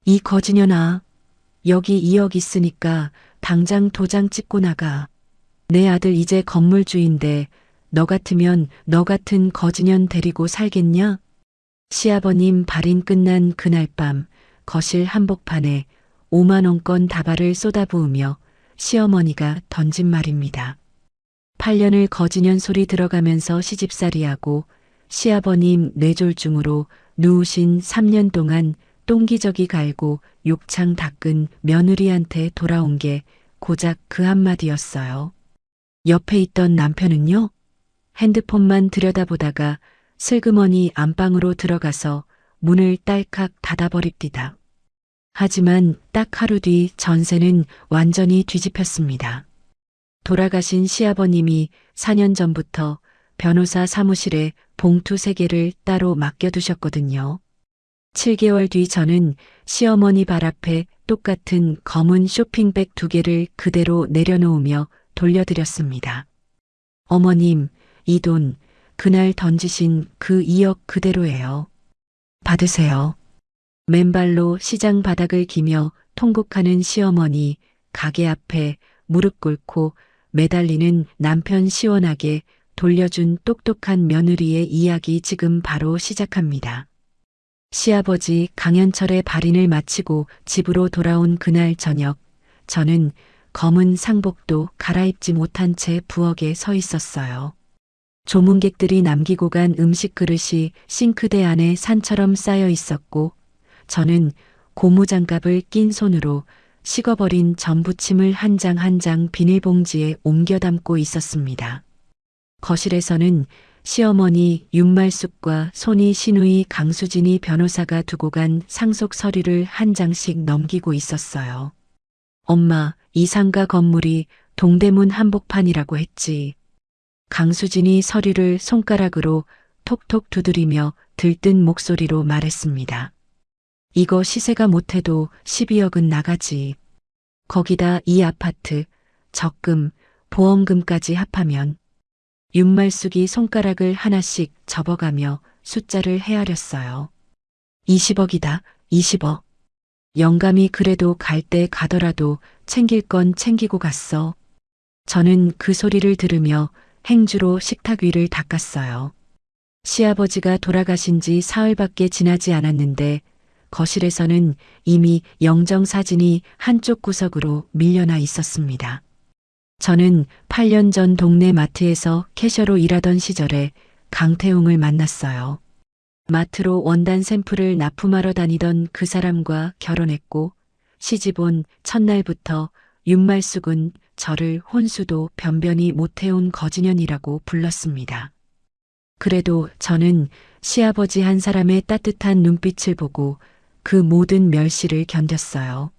이 거지년아, 여기 2억 있으니까 당장 도장 찍고 나가. 내 아들 이제 건물주인데 너 같으면 너 같은 거지년 데리고 살겠냐? 시아버님 발인 끝난 그날 밤 거실 한복판에 5만 원권 다발을 쏟아부으며 시어머니가 던진 말입니다. 8년을 거지년 소리 들어가면서 시집살이하고 시아버님 뇌졸중으로 누우신 3년 동안 똥기저귀 갈고 욕창 닦은 며느리한테 돌아온 게 고작 그 한마디였어요. 옆에 있던 남편은요? 핸드폰만 들여다보다가 슬그머니 안방으로 들어가서 문을 딸칵 닫아버립디다. 하지만 딱 하루 뒤 전세는 완전히 뒤집혔습니다. 돌아가신 시아버님이 4년 전부터 변호사 사무실에 봉투 3개를 따로 맡겨두셨거든요. 7개월 뒤 저는 시어머니 발 앞에 똑같은 검은 쇼핑백 2개를 그대로 내려놓으며 돌려드렸습니다. 어머님, 이 돈 그날 던지신 그 2억 그대로예요. 받으세요. 맨발로 시장 바닥을 기며 통곡하는 시어머니, 가게 앞에 무릎 꿇고 매달리는 남편 시원하게 돌려준 똑똑한 며느리의 이야기 지금 바로 시작합니다. 시아버지 강현철의 발인을 마치고 집으로 돌아온 그날 저녁, 저는 검은 상복도 갈아입지 못한 채 부엌에 서 있었어요. 조문객들이 남기고 간 음식 그릇이 싱크대 안에 산처럼 쌓여 있었고, 저는 고무장갑을 낀 손으로 식어버린 전부침을 한 장 한 장 비닐봉지에 옮겨 담고 있었습니다. 거실에서는 시어머니 윤말숙과 손이 시누이 강수진이 변호사가 두고 간 상속 서류를 한 장씩 넘기고 있었어요. 엄마, 이 상가 건물이 동대문 한복판이라고 했지. 강수진이 서류를 손가락으로 톡톡 두드리며 들뜬 목소리로 말했습니다. 이거 시세가 못해도 12억은 나가지. 거기다 이 아파트, 적금, 보험금까지 합하면. 윤말숙이 손가락을 하나씩 접어가며 숫자를 헤아렸어요. 20억이다, 20억. 영감이 그래도 갈 때 가더라도 챙길 건 챙기고 갔어. 저는 그 소리를 들으며 행주로 식탁 위를 닦았어요. 시아버지가 돌아가신 지 사흘밖에 지나지 않았는데 거실에서는 이미 영정사진이 한쪽 구석으로 밀려나 있었습니다. 저는 8년 전 동네 마트에서 캐셔로 일하던 시절에 강태웅을 만났어요. 마트로 원단 샘플을 납품하러 다니던 그 사람과 결혼했고 시집 온 첫날부터 윤말숙은 저를 혼수도 변변히 못해온 거지년이라고 불렀습니다. 그래도 저는 시아버지 한 사람의 따뜻한 눈빛을 보고 그 모든 멸시를 견뎠어요.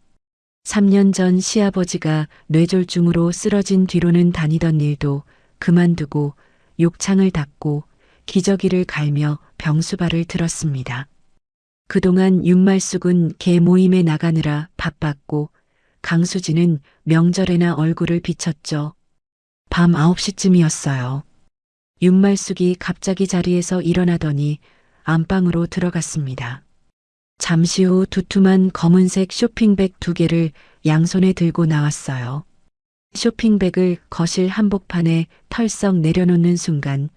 3년 전 시아버지가 뇌졸중으로 쓰러진 뒤로는 다니던 일도 그만두고 욕창을 닦고 기저귀를 갈며 병수발을 들었습니다. 그동안 윤말숙은 개 모임에 나가느라 바빴고 강수진은 명절에나 얼굴을 비쳤죠. 밤 9시쯤이었어요. 윤말숙이 갑자기 자리에서 일어나더니 안방으로 들어갔습니다. 잠시 후 두툼한 검은색 쇼핑백 2개를 양손에 들고 나왔어요. 쇼핑백을 거실 한복판에 털썩 내려놓는 순간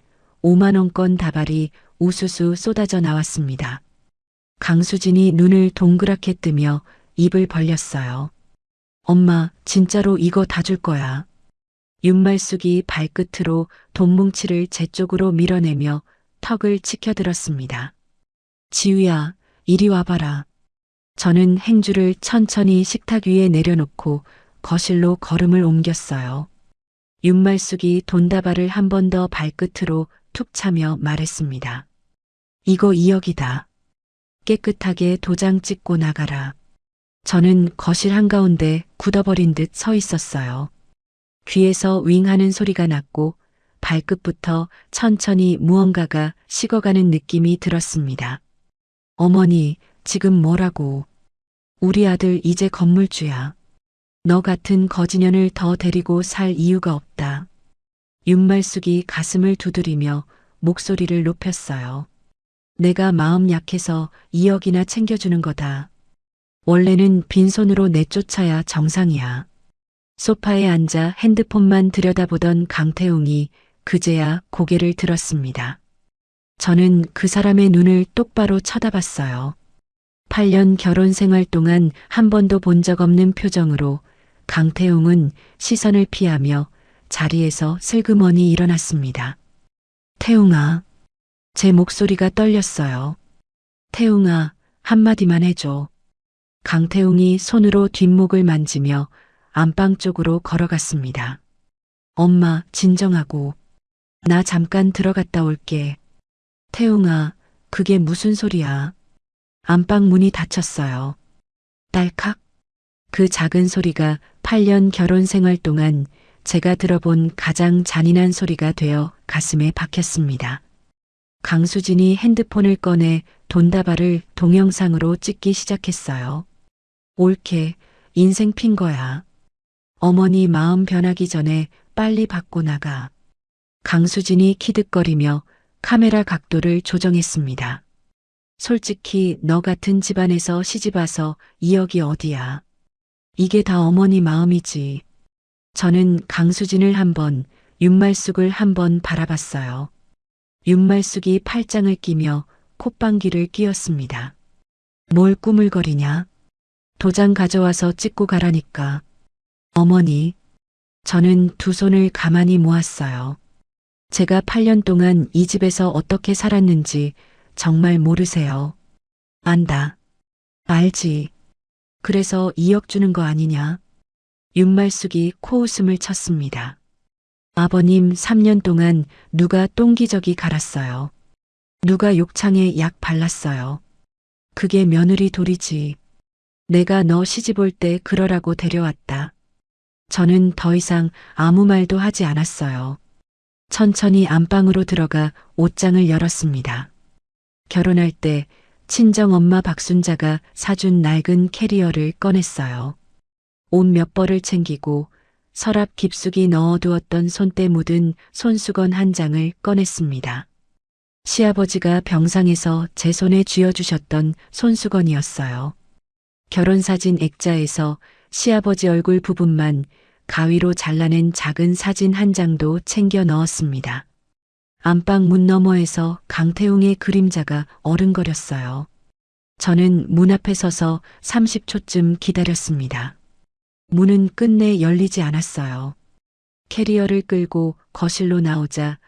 5만 원권 다발이 우수수 쏟아져 나왔습니다. 강수진이 눈을 동그랗게 뜨며 입을 벌렸어요. 엄마, 진짜로 이거 다 줄 거야. 윤말숙이 발끝으로 돈뭉치를 제 쪽으로 밀어내며 턱을 치켜들었습니다. 지우야, 이리 와봐라. 저는 행주를 천천히 식탁 위에 내려놓고 거실로 걸음을 옮겼어요. 윤말숙이 돈다발을 한 번 더 발끝으로 툭 차며 말했습니다. 이거 2억이다. 깨끗하게 도장 찍고 나가라. 저는 거실 한가운데 굳어버린 듯 서 있었어요. 귀에서 윙 하는 소리가 났고 발끝부터 천천히 무언가가 식어가는 느낌이 들었습니다. 어머니, 지금 뭐라고? 우리 아들 이제 건물주야. 너 같은 거지년을 더 데리고 살 이유가 없다. 윤말숙이 가슴을 두드리며 목소리를 높였어요. 내가 마음 약해서 2억이나 챙겨주는 거다. 원래는 빈손으로 내쫓아야 정상이야. 소파에 앉아 핸드폰만 들여다보던 강태웅이 그제야 고개를 들었습니다. 저는 그 사람의 눈을 똑바로 쳐다봤어요. 8년 결혼 생활 동안 한 번도 본 적 없는 표정으로 강태웅은 시선을 피하며 자리에서 슬그머니 일어났습니다. 태웅아. 제 목소리가 떨렸어요. 태웅아, 한마디만 해줘. 강태웅이 손으로 뒷목을 만지며 안방 쪽으로 걸어갔습니다. 엄마, 진정하고. 나 잠깐 들어갔다 올게. 태웅아, 그게 무슨 소리야? 안방 문이 닫혔어요. 딸칵. 그 작은 소리가 8년 결혼 생활 동안 제가 들어본 가장 잔인한 소리가 되어 가슴에 박혔습니다. 강수진이 핸드폰을 꺼내 돈다발을 동영상으로 찍기 시작했어요. 옳게, 인생 핀 거야. 어머니 마음 변하기 전에 빨리 받고 나가. 강수진이 키득거리며 카메라 각도를 조정했습니다. 솔직히 너 같은 집안에서 시집와서 2억이 어디야. 이게 다 어머니 마음이지. 저는 강수진을 한 번, 윤말숙을 한 번 바라봤어요. 윤말숙이 팔짱을 끼며 콧방귀를 뀌었습니다. 뭘 꾸물거리냐? 도장 가져와서 찍고 가라니까. 어머니. 저는 두 손을 가만히 모았어요. 제가 8년 동안 이 집에서 어떻게 살았는지 정말 모르세요. 안다. 알지. 그래서 2억 주는 거 아니냐? 윤말숙이 코웃음을 쳤습니다. 아버님 3년 동안 누가 똥기저귀 갈았어요. 누가 욕창에 약 발랐어요. 그게 며느리 도리지. 내가 너 시집 올 때 그러라고 데려왔다. 저는 더 이상 아무 말도 하지 않았어요. 천천히 안방으로 들어가 옷장을 열었습니다. 결혼할 때 친정엄마 박순자가 사준 낡은 캐리어를 꺼냈어요. 옷 몇 벌을 챙기고 서랍 깊숙이 넣어두었던 손때 묻은 손수건 한 장을 꺼냈습니다. 시아버지가 병상에서 제 손에 쥐어주셨던 손수건이었어요. 결혼사진 액자에서 시아버지 얼굴 부분만 가위로 잘라낸 작은 사진 한 장도 챙겨 넣었습니다. 안방 문 너머에서 강태웅의 그림자가 어른거렸어요. 저는 문 앞에 서서 30초쯤 기다렸습니다. 문은 끝내 열리지 않았어요. 캐리어를 끌고 거실로 나오자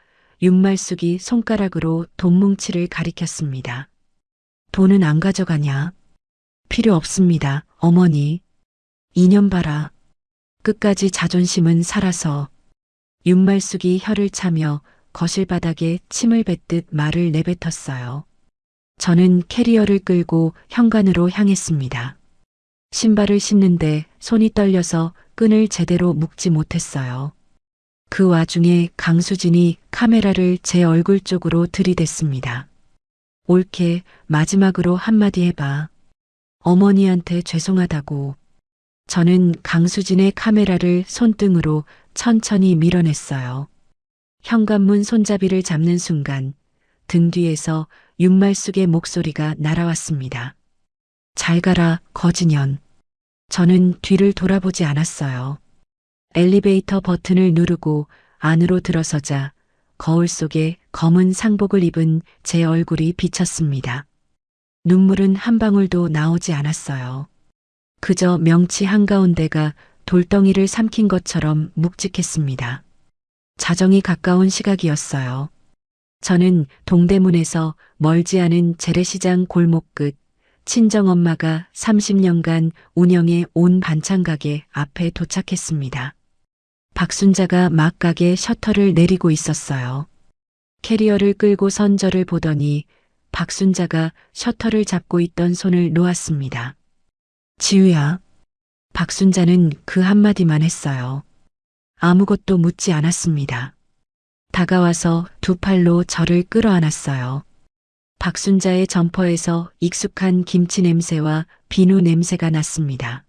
윤말숙이 손가락으로 돈뭉치를 가리켰습니다. 돈은 안 가져가냐? 필요 없습니다, 어머니. 2년 봐라. 끝까지 자존심은 살아서. 윤말숙이 혀를 차며 거실 바닥에 침을 뱉듯 말을 내뱉었어요. 저는 캐리어를 끌고 현관으로 향했습니다. 신발을 신는데 손이 떨려서 끈을 제대로 묶지 못했어요. 그 와중에 강수진이 카메라를 제 얼굴 쪽으로 들이댔습니다. 옳게 마지막으로 한마디 해봐. 어머니한테 죄송하다고. 저는 강수진의 카메라를 손등으로 천천히 밀어냈어요. 현관문 손잡이를 잡는 순간 등 뒤에서 윤말숙의 목소리가 날아왔습니다. 잘 가라, 거지년. 저는 뒤를 돌아보지 않았어요. 엘리베이터 버튼을 누르고 안으로 들어서자 거울 속에 검은 상복을 입은 제 얼굴이 비쳤습니다. 눈물은 한 방울도 나오지 않았어요. 그저 명치 한가운데가 돌덩이를 삼킨 것처럼 묵직했습니다. 자정이 가까운 시각이었어요. 저는 동대문에서 멀지 않은 재래시장 골목 끝 친정엄마가 30년간 운영해 온 반찬가게 앞에 도착했습니다. 박순자가 막 가게 셔터를 내리고 있었어요. 캐리어를 끌고 선 저를 보더니 박순자가 셔터를 잡고 있던 손을 놓았습니다. 지우야. 박순자는 그 한마디만 했어요. 아무것도 묻지 않았습니다. 다가와서 두 팔로 저를 끌어안았어요. 박순자의 점퍼에서 익숙한 김치 냄새와 비누 냄새가 났습니다.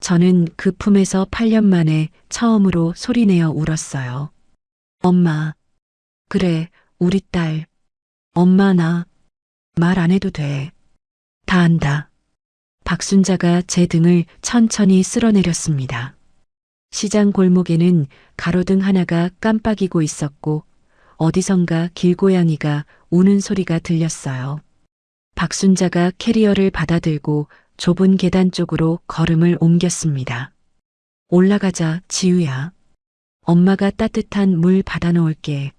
저는 그 품에서 8년 만에 처음으로 소리내어 울었어요. 엄마. 그래, 우리 딸. 엄마 나 말 안 해도 돼. 다 안다. 박순자가 제 등을 천천히 쓸어내렸습니다. 시장 골목에는 가로등 하나가 깜빡이고 있었고 어디선가 길고양이가 우는 소리가 들렸어요. 박순자가 캐리어를 받아들고 좁은 계단 쪽으로 걸음을 옮겼습니다. 올라가자, 지우야. 엄마가 따뜻한 물 받아 놓을게.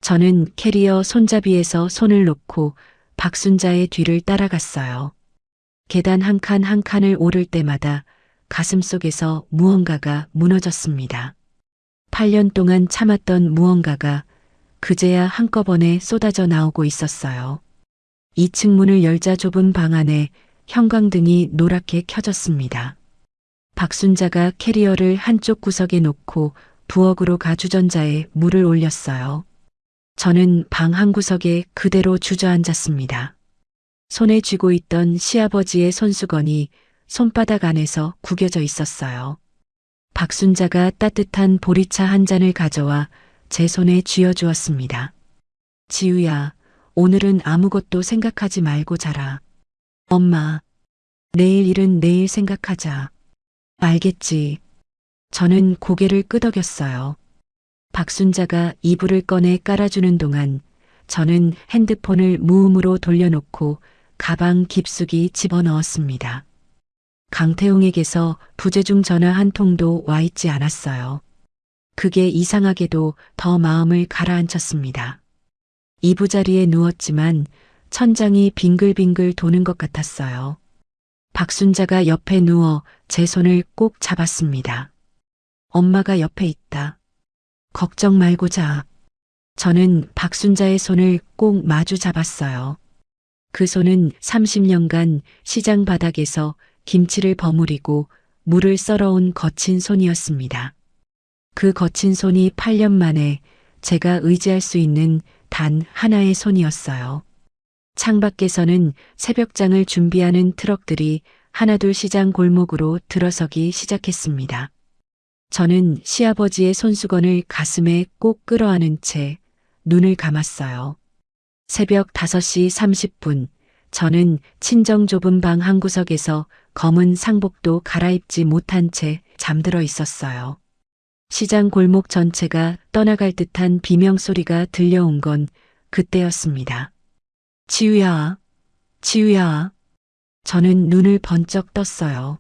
저는 캐리어 손잡이에서 손을 놓고 박순자의 뒤를 따라갔어요. 계단 한 칸 한 칸을 오를 때마다 가슴속에서 무언가가 무너졌습니다. 8년 동안 참았던 무언가가 그제야 한꺼번에 쏟아져 나오고 있었어요. 2층 문을 열자 좁은 방 안에 형광등이 노랗게 켜졌습니다. 박순자가 캐리어를 한쪽 구석에 놓고 부엌으로 가 주전자에 물을 올렸어요. 저는 방 한 구석에 그대로 주저앉았습니다. 손에 쥐고 있던 시아버지의 손수건이 손바닥 안에서 구겨져 있었어요. 박순자가 따뜻한 보리차 한 잔을 가져와 제 손에 쥐어주었습니다. 지우야, 오늘은 아무것도 생각하지 말고 자라. 엄마, 내일 일은 내일 생각하자. 알겠지? 저는 고개를 끄덕였어요. 박순자가 이불을 꺼내 깔아주는 동안 저는 핸드폰을 무음으로 돌려놓고 가방 깊숙이 집어넣었습니다. 강태웅에게서 부재중 전화 한 통도 와 있지 않았어요. 그게 이상하게도 더 마음을 가라앉혔습니다. 이부자리에 누웠지만 천장이 빙글빙글 도는 것 같았어요. 박순자가 옆에 누워 제 손을 꼭 잡았습니다. 엄마가 옆에 있다. 걱정 말고 자. 저는 박순자의 손을 꼭 마주 잡았어요. 그 손은 30년간 시장 바닥에서 김치를 버무리고 물을 썰어온 거친 손이었습니다. 그 거친 손이 8년 만에 제가 의지할 수 있는 단 하나의 손이었어요. 창밖에서는 새벽장을 준비하는 트럭들이 하나둘 시장 골목으로 들어서기 시작했습니다. 저는 시아버지의 손수건을 가슴에 꼭 끌어안은 채 눈을 감았어요. 새벽 5시 30분, 저는 친정 좁은 방 한 구석에서 검은 상복도 갈아입지 못한 채 잠들어 있었어요. 시장 골목 전체가 떠나갈 듯한 비명소리가 들려온 건 그때였습니다. 지우야, 지우야. 저는 눈을 번쩍 떴어요.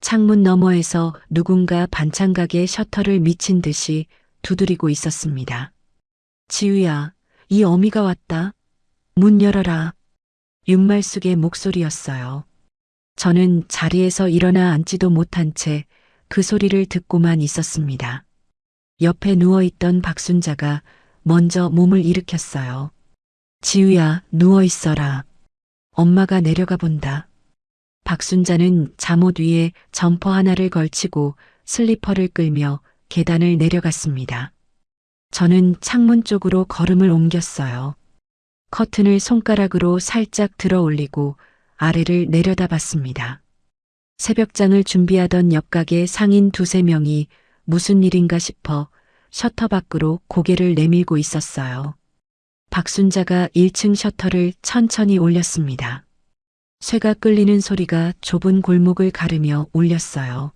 창문 너머에서 누군가 반찬가게 셔터를 미친 듯이 두드리고 있었습니다. 지우야, 이 어미가 왔다. 문 열어라. 윤말숙의 목소리였어요. 저는 자리에서 일어나 앉지도 못한 채 그 소리를 듣고만 있었습니다. 옆에 누워있던 박순자가 먼저 몸을 일으켰어요. 지우야, 누워있어라. 엄마가 내려가 본다. 박순자는 잠옷 위에 점퍼 하나를 걸치고 슬리퍼를 끌며 계단을 내려갔습니다. 저는 창문 쪽으로 걸음을 옮겼어요. 커튼을 손가락으로 살짝 들어 올리고 아래를 내려다봤습니다. 새벽장을 준비하던 옆가게 상인 2~3명이 무슨 일인가 싶어 셔터 밖으로 고개를 내밀고 있었어요. 박순자가 1층 셔터를 천천히 올렸습니다. 쇠가 끌리는 소리가 좁은 골목을 가르며 울렸어요.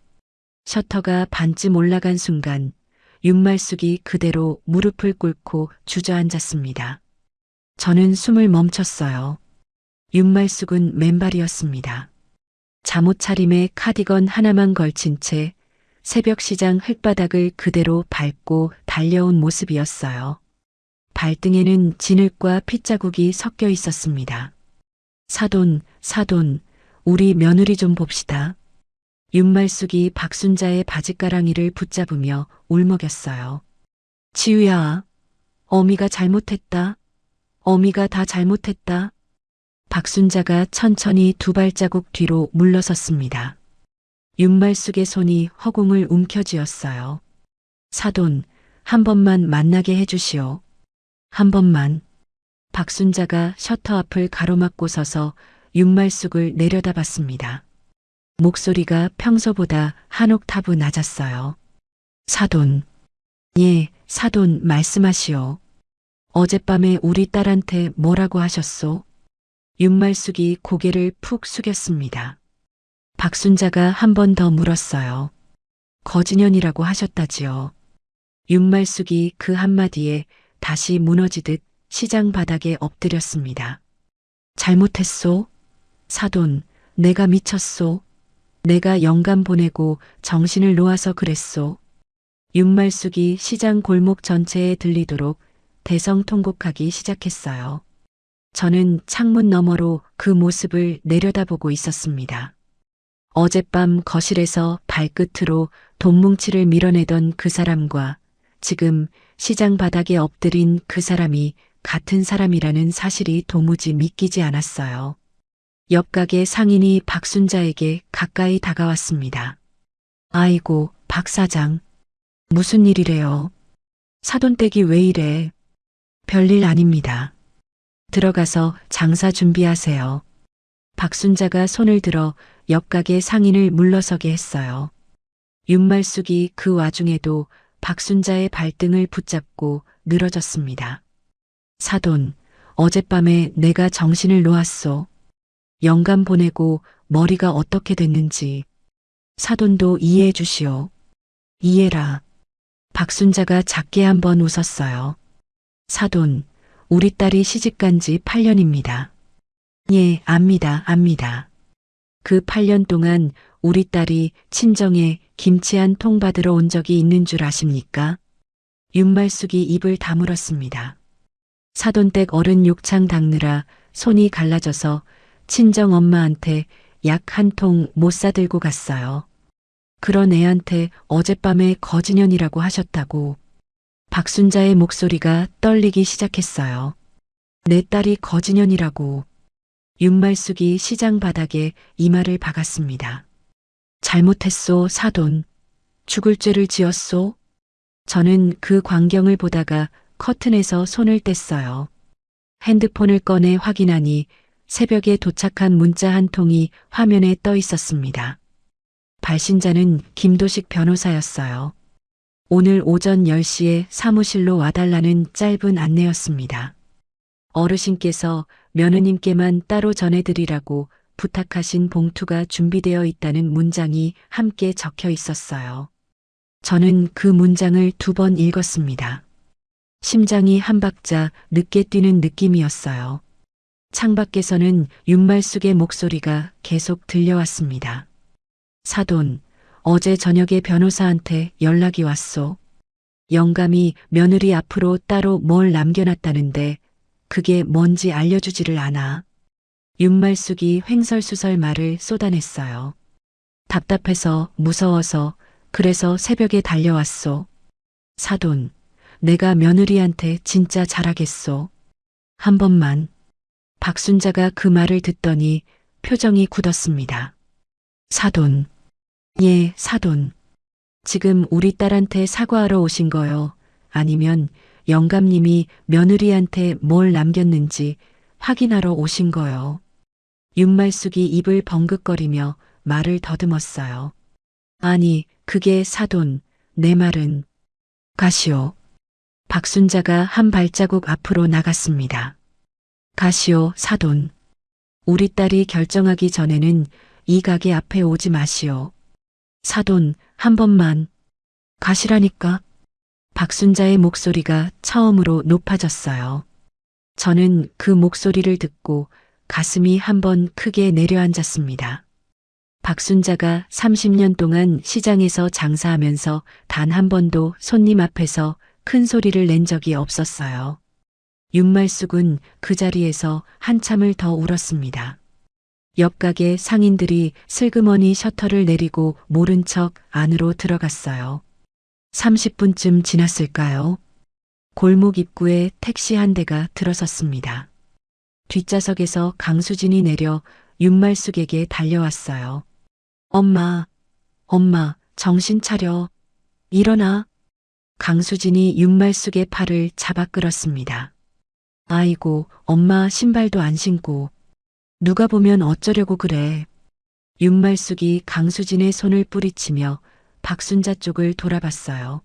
셔터가 반쯤 올라간 순간 윤말숙이 그대로 무릎을 꿇고 주저앉았습니다. 저는 숨을 멈췄어요. 윤말숙은 맨발이었습니다. 잠옷 차림에 카디건 하나만 걸친 채 새벽 시장 흙바닥을 그대로 밟고 달려온 모습이었어요. 발등에는 진흙과 핏자국이 섞여 있었습니다. 사돈, 사돈, 우리 며느리 좀 봅시다. 윤말숙이 박순자의 바짓가랑이를 붙잡으며 울먹였어요. 지우야, 어미가 잘못했다. 어미가 다 잘못했다. 박순자가 천천히 2발자국 뒤로 물러섰습니다. 윤말숙의 손이 허공을 움켜쥐었어요. 사돈, 한 번만 만나게 해주시오. 한 번만. 박순자가 셔터 앞을 가로막고 서서 윤말숙을 내려다봤습니다. 목소리가 평소보다 한 옥타브 낮았어요. 사돈. 예, 사돈 말씀하시오. 어젯밤에 우리 딸한테 뭐라고 하셨소? 윤말숙이 고개를 푹 숙였습니다. 박순자가 한 번 더 물었어요. 거지년이라고 하셨다지요. 윤말숙이 그 한마디에 다시 무너지듯 시장 바닥에 엎드렸습니다. 잘못했소? 사돈, 내가 미쳤소? 내가 영감 보내고 정신을 놓아서 그랬소. 윤말숙이 시장 골목 전체에 들리도록 대성통곡하기 시작했어요. 저는 창문 너머로 그 모습을 내려다보고 있었습니다. 어젯밤 거실에서 발끝으로 돈뭉치를 밀어내던 그 사람과 지금 시장 바닥에 엎드린 그 사람이 같은 사람이라는 사실이 도무지 믿기지 않았어요. 옆 가게 상인이 박순자에게 가까이 다가왔습니다. 아이고, 박 사장. 무슨 일이래요? 사돈댁이 왜 이래? 별일 아닙니다. 들어가서 장사 준비하세요. 박순자가 손을 들어 옆 가게 상인을 물러서게 했어요. 윤말숙이 그 와중에도 박순자의 발등을 붙잡고 늘어졌습니다. 사돈, 어젯밤에 내가 정신을 놓았소. 영감 보내고 머리가 어떻게 됐는지. 사돈도 이해해 주시오. 이해라. 박순자가 작게 한번 웃었어요. 사돈, 우리 딸이 시집간 지 8년입니다. 예, 압니다. 그 8년 동안 우리 딸이 친정에 김치 한 통 받으러 온 적이 있는 줄 아십니까? 윤말숙이 입을 다물었습니다. 사돈댁 어른 욕창 닦느라 손이 갈라져서 친정 엄마한테 약 한 통 못 사들고 갔어요. 그런 애한테 어젯밤에 거지년이라고 하셨다고. 박순자의 목소리가 떨리기 시작했어요. 내 딸이 거지년이라고. 윤말숙이 시장 바닥에 이마를 박았습니다. 잘못했소, 사돈. 죽을 죄를 지었소? 저는 그 광경을 보다가 커튼에서 손을 뗐어요. 핸드폰을 꺼내 확인하니 새벽에 도착한 문자 한 통이 화면에 떠 있었습니다. 발신자는 김도식 변호사였어요. 오늘 오전 10시에 사무실로 와달라는 짧은 안내였습니다. 어르신께서 며느님께만 따로 전해드리라고 부탁하신 봉투가 준비되어 있다는 문장이 함께 적혀 있었어요. 저는 그 문장을 2번 읽었습니다. 심장이 한 박자 늦게 뛰는 느낌이었어요. 창밖에서는 윤말숙의 목소리가 계속 들려왔습니다. 사돈, 어제 저녁에 변호사한테 연락이 왔소. 영감이 며느리 앞으로 따로 뭘 남겨놨다는데 그게 뭔지 알려주지를 않아. 윤말숙이 횡설수설 말을 쏟아냈어요. 답답해서 무서워서 그래서 새벽에 달려왔소. 사돈, 내가 며느리한테 진짜 잘하겠소. 한 번만. 박순자가 그 말을 듣더니 표정이 굳었습니다. 사돈. 예, 사돈. 지금 우리 딸한테 사과하러 오신 거요? 아니면 영감님이 며느리한테 뭘 남겼는지 확인하러 오신 거요? 윤말숙이 입을 벙긋거리며 말을 더듬었어요. 아니, 그게 사돈, 내 말은. 가시오. 박순자가 한 발자국 앞으로 나갔습니다. 가시오, 사돈. 우리 딸이 결정하기 전에는 이 가게 앞에 오지 마시오. 사돈, 한 번만. 가시라니까. 박순자의 목소리가 처음으로 높아졌어요. 저는 그 목소리를 듣고 가슴이 한번 크게 내려앉았습니다. 박순자가 30년 동안 시장에서 장사하면서 단 한 번도 손님 앞에서 큰 소리를 낸 적이 없었어요. 윤말숙은 그 자리에서 한참을 더 울었습니다. 옆 가게 상인들이 슬그머니 셔터를 내리고 모른 척 안으로 들어갔어요. 30분쯤 지났을까요? 골목 입구에 택시 한 대가 들어섰습니다. 뒷좌석에서 강수진이 내려 윤말숙에게 달려왔어요. 엄마, 정신 차려. 일어나. 강수진이 윤말숙의 팔을 잡아 끌었습니다. 아이고, 엄마 신발도 안 신고. 누가 보면 어쩌려고 그래. 윤말숙이 강수진의 손을 뿌리치며 박순자 쪽을 돌아봤어요.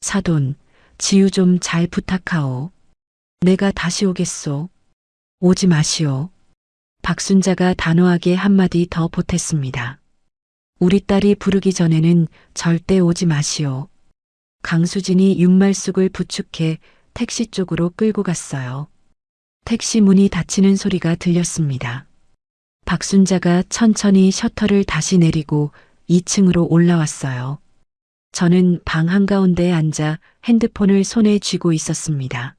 사돈, 지유 좀 잘 부탁하오. 내가 다시 오겠소. 오지 마시오. 박순자가 단호하게 한마디 더 보탰습니다. 우리 딸이 부르기 전에는 절대 오지 마시오. 강수진이 윤말숙을 부축해 택시 쪽으로 끌고 갔어요. 택시 문이 닫히는 소리가 들렸습니다. 박순자가 천천히 셔터를 다시 내리고 2층으로 올라왔어요. 저는 방 한가운데에 앉아 핸드폰을 손에 쥐고 있었습니다.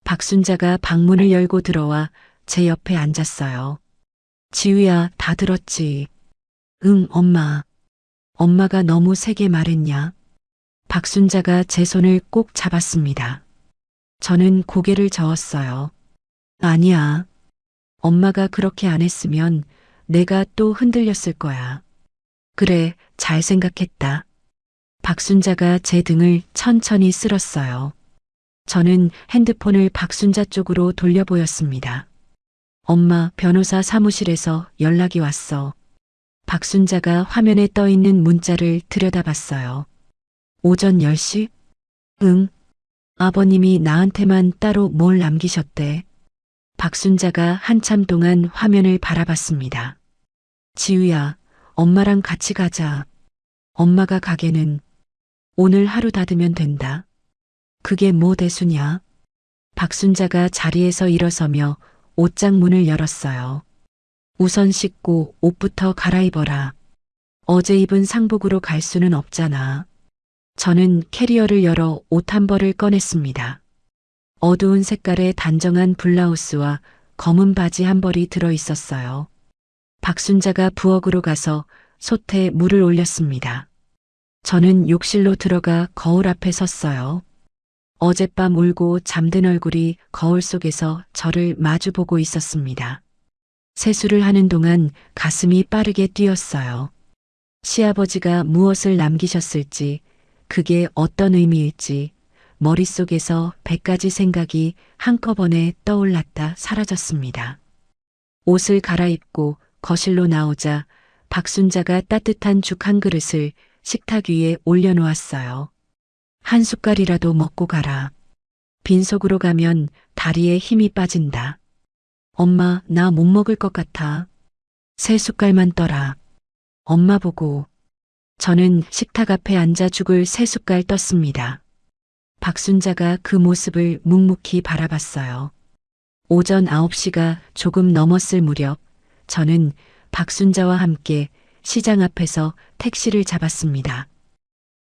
박순자가 방문을 열고 들어와 제 옆에 앉았어요. 지우야, 다 들었지? 응, 엄마. 엄마가 너무 세게 말했냐? 박순자가 제 손을 꼭 잡았습니다. 저는 고개를 저었어요. 아니야. 엄마가 그렇게 안 했으면 내가 또 흔들렸을 거야. 그래, 잘 생각했다. 박순자가 제 등을 천천히 쓸었어요. 저는 핸드폰을 박순자 쪽으로 돌려보였습니다. 엄마, 변호사 사무실에서 연락이 왔어. 박순자가 화면에 떠 있는 문자를 들여다봤어요. 오전 10시? 응. 아버님이 나한테만 따로 뭘 남기셨대. 박순자가 한참 동안 화면을 바라봤습니다. 지우야, 엄마랑 같이 가자. 엄마가 가게는 오늘 하루 닫으면 된다. 그게 뭐 대수냐? 박순자가 자리에서 일어서며 옷장 문을 열었어요. 우선 씻고 옷부터 갈아입어라. 어제 입은 상복으로 갈 수는 없잖아. 저는 캐리어를 열어 옷 한 벌을 꺼냈습니다. 어두운 색깔의 단정한 블라우스와 검은 바지 한 벌이 들어 있었어요. 박순자가 부엌으로 가서 솥에 물을 올렸습니다. 저는 욕실로 들어가 거울 앞에 섰어요. 어젯밤 울고 잠든 얼굴이 거울 속에서 저를 마주보고 있었습니다. 세수를 하는 동안 가슴이 빠르게 뛰었어요. 시아버지가 무엇을 남기셨을지, 그게 어떤 의미일지 머릿속에서 100가지 생각이 한꺼번에 떠올랐다 사라졌습니다. 옷을 갈아입고 거실로 나오자 박순자가 따뜻한 죽 한 그릇을 식탁 위에 올려놓았어요. 한 숟갈이라도 먹고 가라. 빈속으로 가면 다리에 힘이 빠진다. 엄마, 나 못 먹을 것 같아. 3숟갈만 떠라. 엄마 보고. 저는 식탁 앞에 앉아 죽을 3숟갈 떴습니다. 박순자가 그 모습을 묵묵히 바라봤어요. 오전 9시가 조금 넘었을 무렵 저는 박순자와 함께 시장 앞에서 택시를 잡았습니다.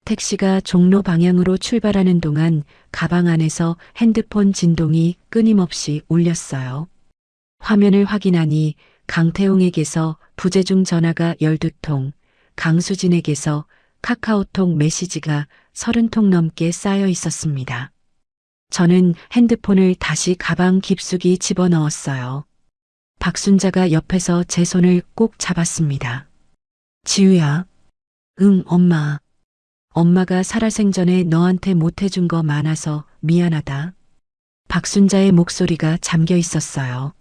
택시가 종로 방향으로 출발하는 동안 가방 안에서 핸드폰 진동이 끊임없이 울렸어요. 화면을 확인하니 강태용에게서 부재중 전화가 12통, 강수진에게서 카카오톡 메시지가 30통 넘게 쌓여 있었습니다. 저는 핸드폰을 다시 가방 깊숙이 집어넣었어요. 박순자가 옆에서 제 손을 꼭 잡았습니다. 지우야. 응, 엄마. 엄마가 살아생전에 너한테 못해준 거 많아서 미안하다. 박순자의 목소리가 잠겨 있었어요.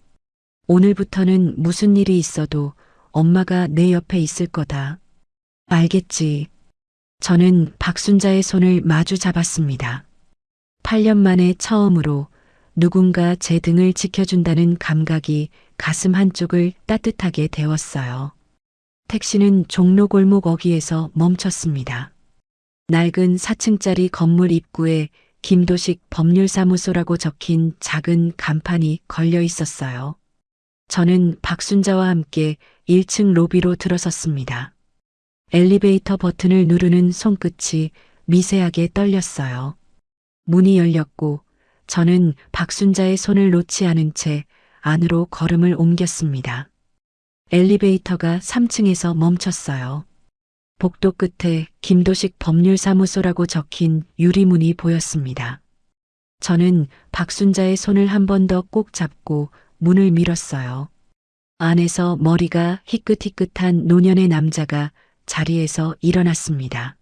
오늘부터는 무슨 일이 있어도 엄마가 내 옆에 있을 거다. 알겠지. 저는 박순자의 손을 마주 잡았습니다. 8년 만에 처음으로 누군가 제 등을 지켜준다는 감각이 가슴 한쪽을 따뜻하게 데웠어요. 택시는 종로 골목 어귀에서 멈췄습니다. 낡은 4층짜리 건물 입구에 김도식 법률사무소라고 적힌 작은 간판이 걸려 있었어요. 저는 박순자와 함께 1층 로비로 들어섰습니다. 엘리베이터 버튼을 누르는 손끝이 미세하게 떨렸어요. 문이 열렸고 저는 박순자의 손을 놓지 않은 채 안으로 걸음을 옮겼습니다. 엘리베이터가 3층에서 멈췄어요. 복도 끝에 김도식 법률사무소라고 적힌 유리문이 보였습니다. 저는 박순자의 손을 한 번 더 꼭 잡고 문을 밀었어요. 안에서 머리가 희끗희끗한 노년의 남자가 자리에서 일어났습니다.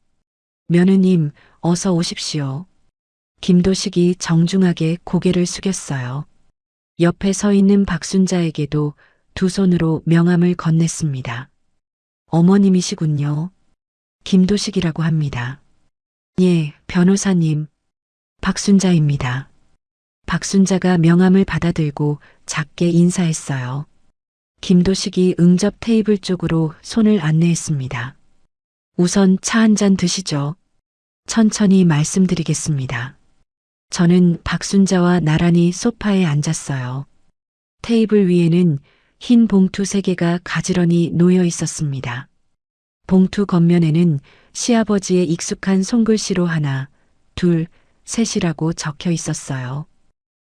며느님, 어서 오십시오. 김도식이 정중하게 고개를 숙였어요. 옆에 서 있는 박순자에게도 두 손으로 명함을 건넸습니다. 어머님이시군요. 김도식이라고 합니다. 예, 변호사님. 박순자입니다. 박순자가 명함을 받아들고 작게 인사했어요. 김도식이 응접 테이블 쪽으로 손을 안내했습니다. 우선 차 한 잔 드시죠. 천천히 말씀드리겠습니다. 저는 박순자와 나란히 소파에 앉았어요. 테이블 위에는 흰 봉투 3개가 가지런히 놓여 있었습니다. 봉투 겉면에는 시아버지의 익숙한 손글씨로 하나, 둘, 셋이라고 적혀 있었어요.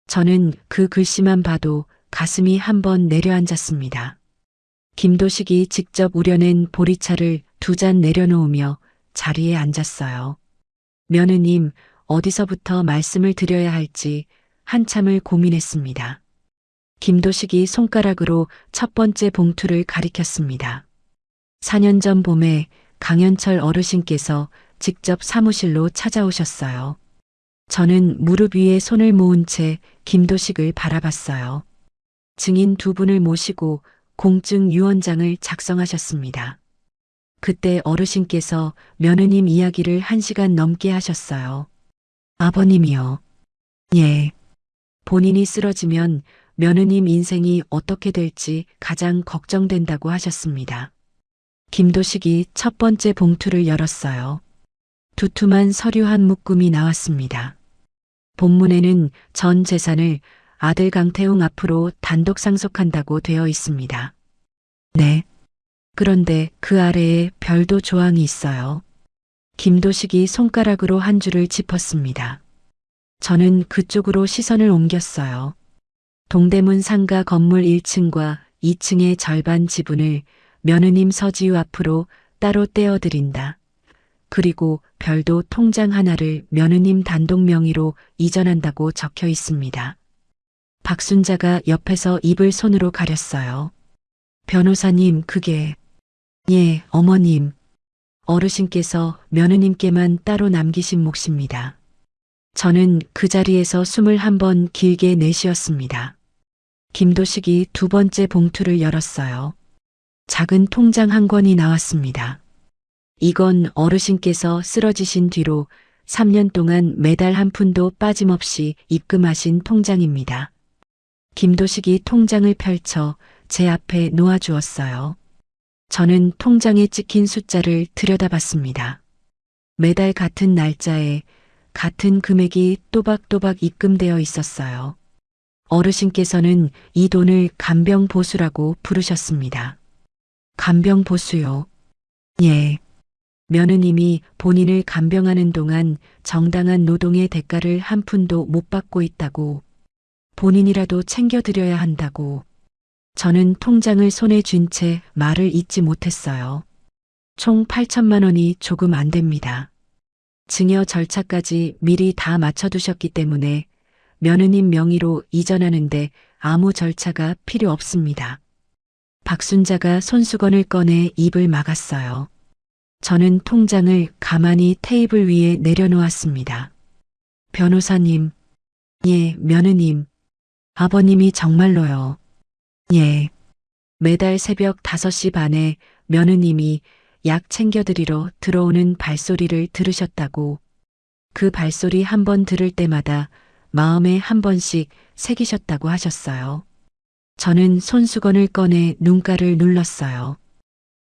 저는 그 글씨만 봐도 가슴이 한번 내려앉았습니다. 김도식이 직접 우려낸 보리차를 2잔 내려놓으며 자리에 앉았어요. 며느님, 어디서부터 말씀을 드려야 할지 한참을 고민했습니다. 김도식이 손가락으로 첫 번째 봉투를 가리켰습니다. 4년 전 봄에 강현철 어르신께서 직접 사무실로 찾아오셨어요. 저는 무릎 위에 손을 모은 채 김도식을 바라봤어요. 증인 2분을 모시고 공증 유언장을 작성하셨습니다. 그때 어르신께서 며느님 이야기를 1시간 넘게 하셨어요. 아버님이요. 예. 본인이 쓰러지면 며느님 인생이 어떻게 될지 가장 걱정된다고 하셨습니다. 김도식이 첫 번째 봉투를 열었어요. 두툼한 서류 한 묶음이 나왔습니다. 본문에는 전 재산을 아들 강태웅 앞으로 단독 상속한다고 되어 있습니다. 네. 그런데 그 아래에 별도 조항이 있어요. 김도식이 손가락으로 한 줄을 짚었습니다. 저는 그쪽으로 시선을 옮겼어요. 동대문 상가 건물 1층과 2층의 절반 지분을 며느님 서지우 앞으로 따로 떼어드린다. 그리고 별도 통장 하나를 며느님 단독 명의로 이전한다고 적혀 있습니다. 박순자가 옆에서 입을 손으로 가렸어요. 변호사님, 그게... 예, 어머님. 어르신께서 며느님께만 따로 남기신 몫입니다. 저는 그 자리에서 숨을 한번 길게 내쉬었습니다. 김도식이 2번째 봉투를 열었어요. 작은 통장 한 권이 나왔습니다. 이건 어르신께서 쓰러지신 뒤로 3년 동안 매달 한 푼도 빠짐없이 입금하신 통장입니다. 김도식이 통장을 펼쳐 제 앞에 놓아주었어요. 저는 통장에 찍힌 숫자를 들여다봤습니다. 매달 같은 날짜에 같은 금액이 또박또박 입금되어 있었어요. 어르신께서는 이 돈을 간병보수라고 부르셨습니다. 간병보수요? 예. 며느님이 본인을 간병하는 동안 정당한 노동의 대가를 한 푼도 못 받고 있다고, 본인이라도 챙겨드려야 한다고. 저는 통장을 손에 쥔 채 말을 잇지 못했어요. 총 8천만 원이 조금 안 됩니다. 증여 절차까지 미리 다 맞춰두셨기 때문에 며느님 명의로 이전하는데 아무 절차가 필요 없습니다. 박순자가 손수건을 꺼내 입을 막았어요. 저는 통장을 가만히 테이블 위에 내려놓았습니다. 변호사님, 예, 며느님, 아버님이 정말로요. 예. 매달 새벽 5시 반에 며느님이 약 챙겨드리러 들어오는 발소리를 들으셨다고. 그 발소리 한 번 들을 때마다 마음에 한 번씩 새기셨다고 하셨어요. 저는 손수건을 꺼내 눈가를 눌렀어요.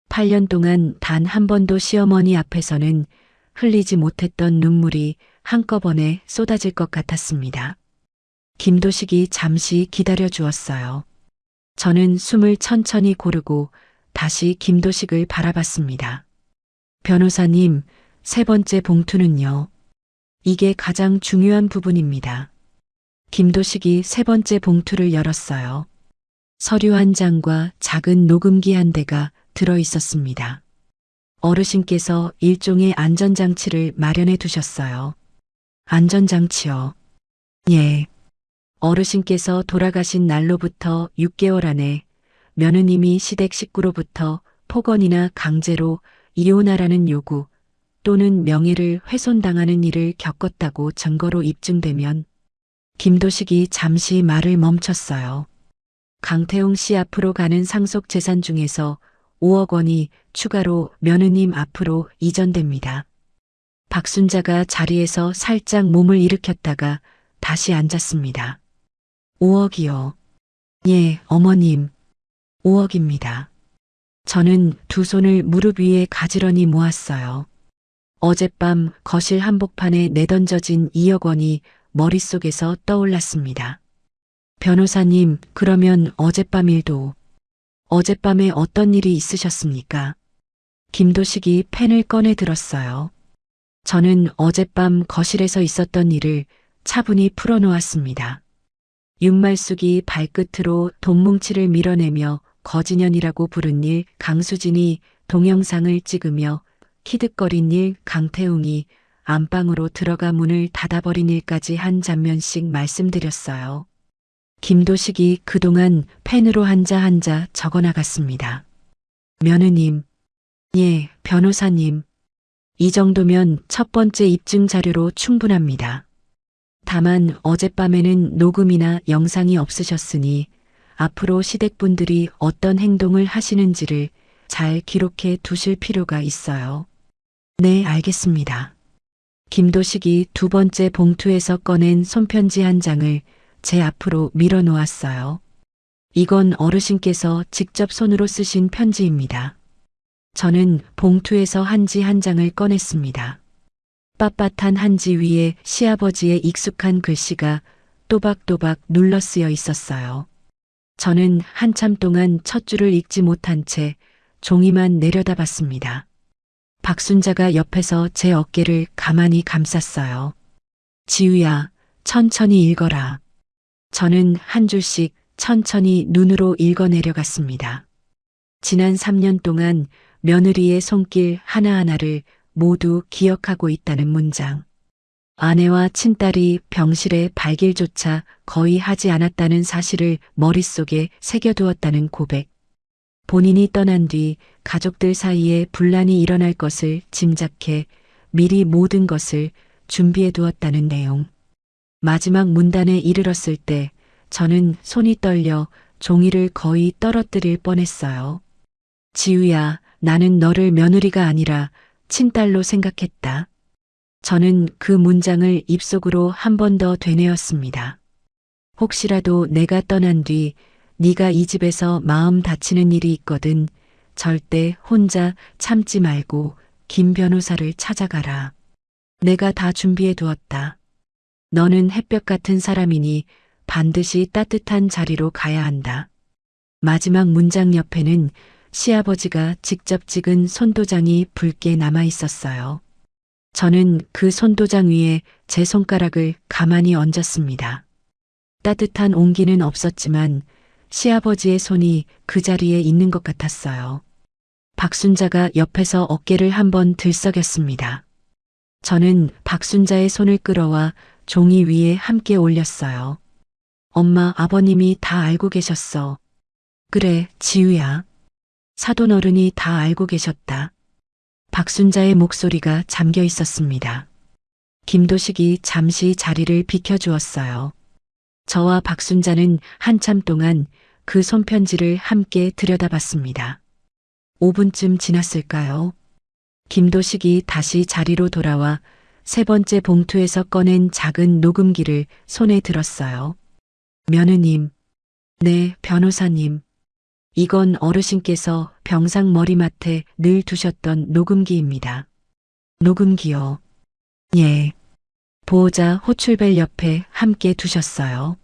8년 동안 단 한 번도 시어머니 앞에서는 흘리지 못했던 눈물이 한꺼번에 쏟아질 것 같았습니다. 김도식이 잠시 기다려 주었어요. 저는 숨을 천천히 고르고 다시 김도식을 바라봤습니다. 변호사님, 3번째 봉투는요. 이게 가장 중요한 부분입니다. 김도식이 3번째 봉투를 열었어요. 서류 한 장과 작은 녹음기 한 대가 들어 있었습니다. 어르신께서 일종의 안전장치를 마련해 두셨어요. 안전장치요? 예. 어르신께서 돌아가신 날로부터 6개월 안에 며느님이 시댁 식구로부터 폭언이나 강제로 이혼하라는 요구 또는 명예를 훼손당하는 일을 겪었다고 증거로 입증되면. 김도식이 잠시 말을 멈췄어요. 강태웅 씨 앞으로 가는 상속 재산 중에서 5억 원이 추가로 며느님 앞으로 이전됩니다. 박순자가 자리에서 살짝 몸을 일으켰다가 다시 앉았습니다. 5억이요. 예, 어머님. 5억입니다. 저는 두 손을 무릎 위에 가지런히 모았어요. 어젯밤 거실 한복판에 내던져진 2억 원이 머릿속에서 떠올랐습니다. 변호사님, 그러면 어젯밤 일도, 어젯밤에 어떤 일이 있으셨습니까? 김도식이 펜을 꺼내 들었어요. 저는 어젯밤 거실에서 있었던 일을 차분히 풀어놓았습니다. 윤말숙이 발끝으로 돈뭉치를 밀어내며 거진현이라고 부른 일 강수진이 동영상을 찍으며 키득거린 일 강태웅이 안방으로 들어가 문을 닫아버린 일까지 한 장면씩 말씀드렸어요. 김도식이 그동안 펜으로 한자 한자 적어나갔습니다. 며느님, 예, 변호사님. 이 정도면 첫 번째 입증 자료로 충분합니다. 다만 어젯밤에는 녹음이나 영상이 없으셨으니 앞으로 시댁분들이 어떤 행동을 하시는지를 잘 기록해 두실 필요가 있어요. 네, 알겠습니다. 김도식이 두 번째 봉투에서 꺼낸 손편지 한 장을 제 앞으로 밀어 놓았어요. 이건 어르신께서 직접 손으로 쓰신 편지입니다. 저는 봉투에서 한지 한 장을 꺼냈습니다. 빳빳한 한지 위에 시아버지의 익숙한 글씨가 또박또박 눌러 쓰여 있었어요. 저는 한참 동안 첫 줄을 읽지 못한 채 종이만 내려다봤습니다. 박순자가 옆에서 제 어깨를 가만히 감쌌어요. 지우야, 천천히 읽어라. 저는 한 줄씩 천천히 눈으로 읽어 내려갔습니다. 지난 3년 동안 며느리의 손길 하나하나를 모두 기억하고 있다는 문장. 아내와 친딸이 병실에 발길조차 거의 하지 않았다는 사실을 머릿속에 새겨두었다는 고백. 본인이 떠난 뒤 가족들 사이에 분란이 일어날 것을 짐작해 미리 모든 것을 준비해 두었다는 내용. 마지막 문단에 이르렀을 때 저는 손이 떨려 종이를 거의 떨어뜨릴 뻔했어요. 지우야, 나는 너를 며느리가 아니라 친딸로 생각했다. 저는 그 문장을 입속으로 한 번 더 되뇌었습니다. 혹시라도 내가 떠난 뒤 네가 이 집에서 마음 다치는 일이 있거든 절대 혼자 참지 말고 김 변호사를 찾아가라. 내가 다 준비해 두었다. 너는 햇볕 같은 사람이니 반드시 따뜻한 자리로 가야 한다. 마지막 문장 옆에는 시아버지가 직접 찍은 손도장이 붉게 남아 있었어요. 저는 그 손도장 위에 제 손가락을 가만히 얹었습니다. 따뜻한 온기는 없었지만 시아버지의 손이 그 자리에 있는 것 같았어요. 박순자가 옆에서 어깨를 한번 들썩였습니다. 저는 박순자의 손을 끌어와 종이 위에 함께 올렸어요. 엄마, 아버님이 다 알고 계셨어. 그래, 지우야. 사돈 어른이 다 알고 계셨다. 박순자의 목소리가 잠겨 있었습니다. 김도식이 잠시 자리를 비켜주었어요. 저와 박순자는 한참 동안 그 손편지를 함께 들여다봤습니다. 5분쯤 지났을까요? 김도식이 다시 자리로 돌아와 세 번째 봉투에서 꺼낸 작은 녹음기를 손에 들었어요. 며느님. 네, 변호사님. 이건 어르신께서 병상 머리맡에 늘 두셨던 녹음기입니다. 녹음기요. 예. 보호자 호출벨 옆에 함께 두셨어요.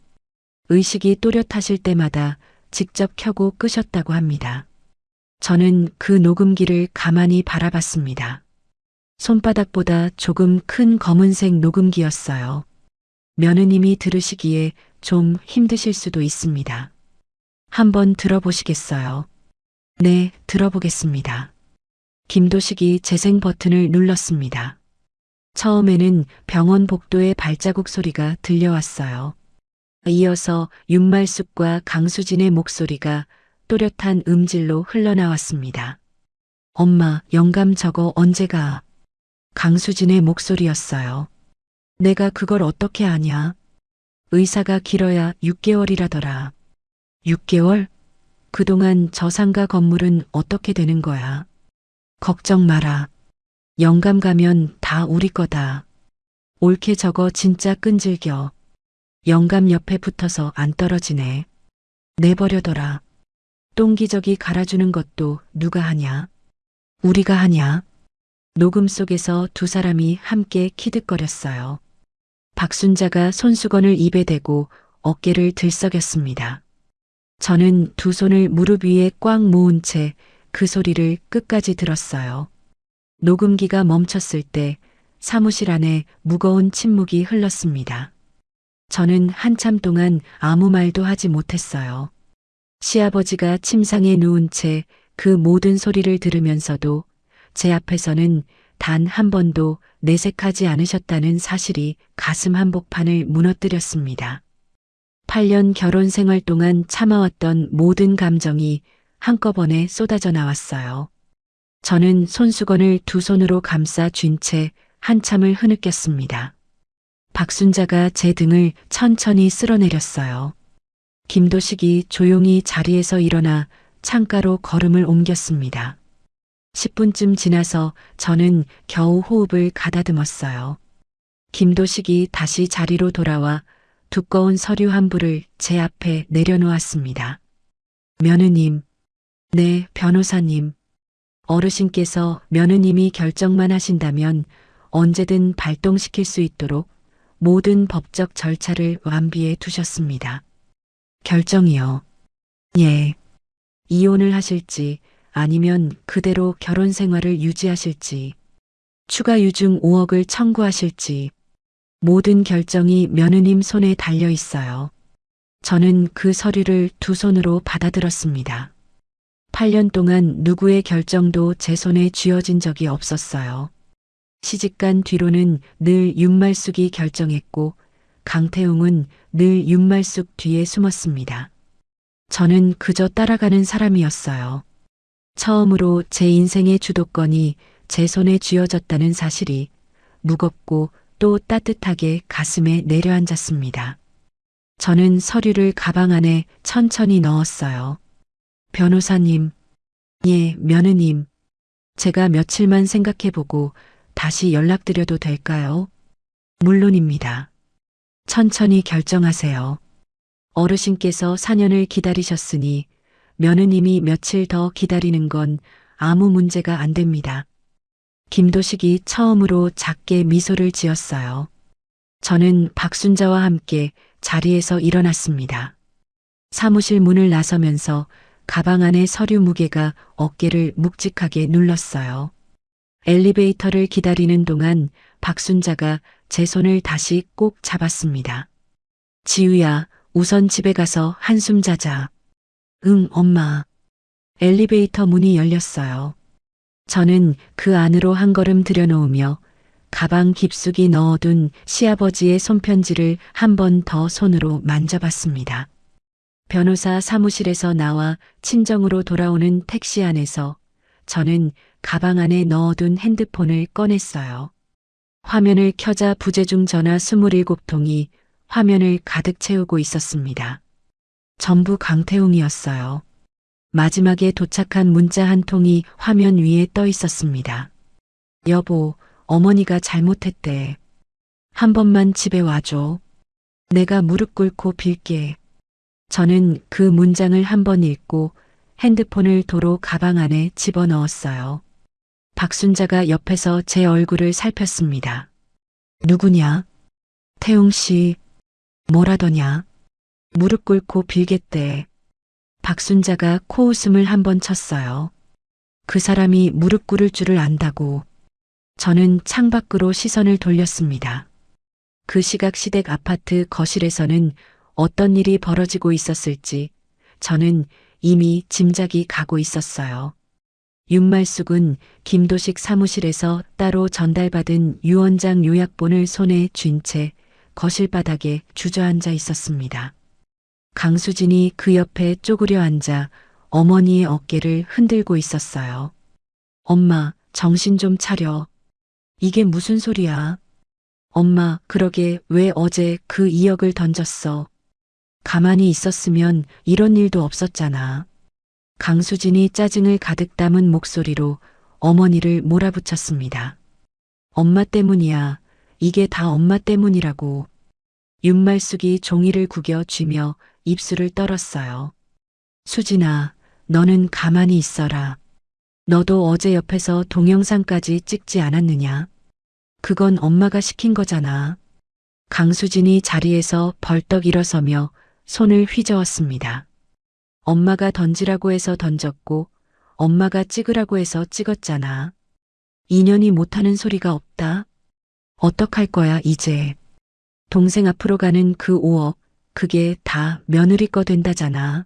의식이 또렷하실 때마다 직접 켜고 끄셨다고 합니다. 저는 그 녹음기를 가만히 바라봤습니다. 손바닥보다 조금 큰 검은색 녹음기였어요. 며느님이 들으시기에 좀 힘드실 수도 있습니다. 한번 들어보시겠어요? 네, 들어보겠습니다. 김도식이 재생 버튼을 눌렀습니다. 처음에는 병원 복도의 발자국 소리가 들려왔어요. 이어서 윤말숙과 강수진의 목소리가 또렷한 음질로 흘러나왔습니다. 엄마, 영감 저거 언제 가? 강수진의 목소리였어요. 내가 그걸 어떻게 아냐? 의사가 길어야 6개월이라더라. 6개월? 그동안 저 상가 건물은 어떻게 되는 거야? 걱정 마라. 영감 가면 다 우리 거다. 옳게 저거 진짜 끈질겨. 영감 옆에 붙어서 안 떨어지네. 내버려둬라. 똥기저귀 갈아주는 것도 누가 하냐? 우리가 하냐? 녹음 속에서 두 사람이 함께 키득거렸어요. 박순자가 손수건을 입에 대고 어깨를 들썩였습니다. 저는 두 손을 무릎 위에 꽉 모은 채 그 소리를 끝까지 들었어요. 녹음기가 멈췄을 때 사무실 안에 무거운 침묵이 흘렀습니다. 저는 한참 동안 아무 말도 하지 못했어요. 시아버지가 침상에 누운 채 그 모든 소리를 들으면서도 제 앞에서는 단 한 번도 내색하지 않으셨다는 사실이 가슴 한복판을 무너뜨렸습니다. 8년 결혼 생활 동안 참아왔던 모든 감정이 한꺼번에 쏟아져 나왔어요. 저는 손수건을 두 손으로 감싸 쥔 채 한참을 흐느꼈습니다. 박순자가 제 등을 천천히 쓸어내렸어요. 김도식이 조용히 자리에서 일어나 창가로 걸음을 옮겼습니다. 10분쯤 지나서 저는 겨우 호흡을 가다듬었어요. 김도식이 다시 자리로 돌아와 두꺼운 서류 한 부를 제 앞에 내려놓았습니다. 며느님, 네, 변호사님. 어르신께서 며느님이 결정만 하신다면 언제든 발동시킬 수 있도록 모든 법적 절차를 완비해 두셨습니다. 결정이요. 예. 이혼을 하실지 아니면 그대로 결혼 생활을 유지하실지, 추가 유증 5억을 청구하실지 모든 결정이 며느님 손에 달려 있어요. 저는 그 서류를 두 손으로 받아들었습니다. 8년 동안 누구의 결정도 제 손에 쥐어진 적이 없었어요. 시집간 뒤로는 늘 윤말숙이 결정했고 강태웅은 늘 윤말숙 뒤에 숨었습니다. 저는 그저 따라가는 사람이었어요. 처음으로 제 인생의 주도권이 제 손에 쥐어졌다는 사실이 무겁고 또 따뜻하게 가슴에 내려앉았습니다. 저는 서류를 가방 안에 천천히 넣었어요. 변호사님, 예, 며느님. 제가 며칠만 생각해보고 다시 연락드려도 될까요? 물론입니다. 천천히 결정하세요. 어르신께서 4년을 기다리셨으니 며느님이 며칠 더 기다리는 건 아무 문제가 안 됩니다. 김도식이 처음으로 작게 미소를 지었어요. 저는 박순자와 함께 자리에서 일어났습니다. 사무실 문을 나서면서 가방 안의 서류 무게가 어깨를 묵직하게 눌렀어요. 엘리베이터를 기다리는 동안 박순자가 제 손을 다시 꼭 잡았습니다. 지우야, 우선 집에 가서 한숨 자자. 응, 엄마. 엘리베이터 문이 열렸어요. 저는 그 안으로 한 걸음 들여놓으며 가방 깊숙이 넣어둔 시아버지의 손편지를 한 번 더 손으로 만져봤습니다. 변호사 사무실에서 나와 친정으로 돌아오는 택시 안에서 저는 가방 안에 넣어둔 핸드폰을 꺼냈어요. 화면을 켜자 부재중 전화 27통이 화면을 가득 채우고 있었습니다. 전부 강태웅이었어요. 마지막에 도착한 문자 한 통이 화면 위에 떠 있었습니다. 여보, 어머니가 잘못했대. 한 번만 집에 와줘. 내가 무릎 꿇고 빌게. 저는 그 문장을 한 번 읽고 핸드폰을 도로 가방 안에 집어넣었어요. 박순자가 옆에서 제 얼굴을 살폈습니다. 누구냐? 태웅 씨, 뭐라더냐? 무릎 꿇고 빌겠대. 박순자가 코웃음을 한 번 쳤어요. 그 사람이 무릎 꿇을 줄을 안다고. 저는 창밖으로 시선을 돌렸습니다. 그 시각 시댁 아파트 거실에서는 어떤 일이 벌어지고 있었을지 저는 이미 짐작이 가고 있었어요. 윤말숙은 김도식 사무실에서 따로 전달받은 유언장 요약본을 손에 쥔 채 거실 바닥에 주저앉아 있었습니다. 강수진이 그 옆에 쪼그려 앉아 어머니의 어깨를 흔들고 있었어요. 엄마, 정신 좀 차려. 이게 무슨 소리야? 엄마, 그러게 왜 어제 그 2억을 던졌어? 가만히 있었으면 이런 일도 없었잖아. 강수진이 짜증을 가득 담은 목소리로 어머니를 몰아붙였습니다. 엄마 때문이야. 이게 다 엄마 때문이라고. 윤말숙이 종이를 구겨 쥐며 입술을 떨었어요. 수진아, 너는 가만히 있어라. 너도 어제 옆에서 동영상까지 찍지 않았느냐? 그건 엄마가 시킨 거잖아. 강수진이 자리에서 벌떡 일어서며 손을 휘저었습니다. 엄마가 던지라고 해서 던졌고 엄마가 찍으라고 해서 찍었잖아. 인연이 못하는 소리가 없다. 어떡할 거야 이제. 동생 앞으로 가는 그 5억 그게 다 며느리 거 된다잖아.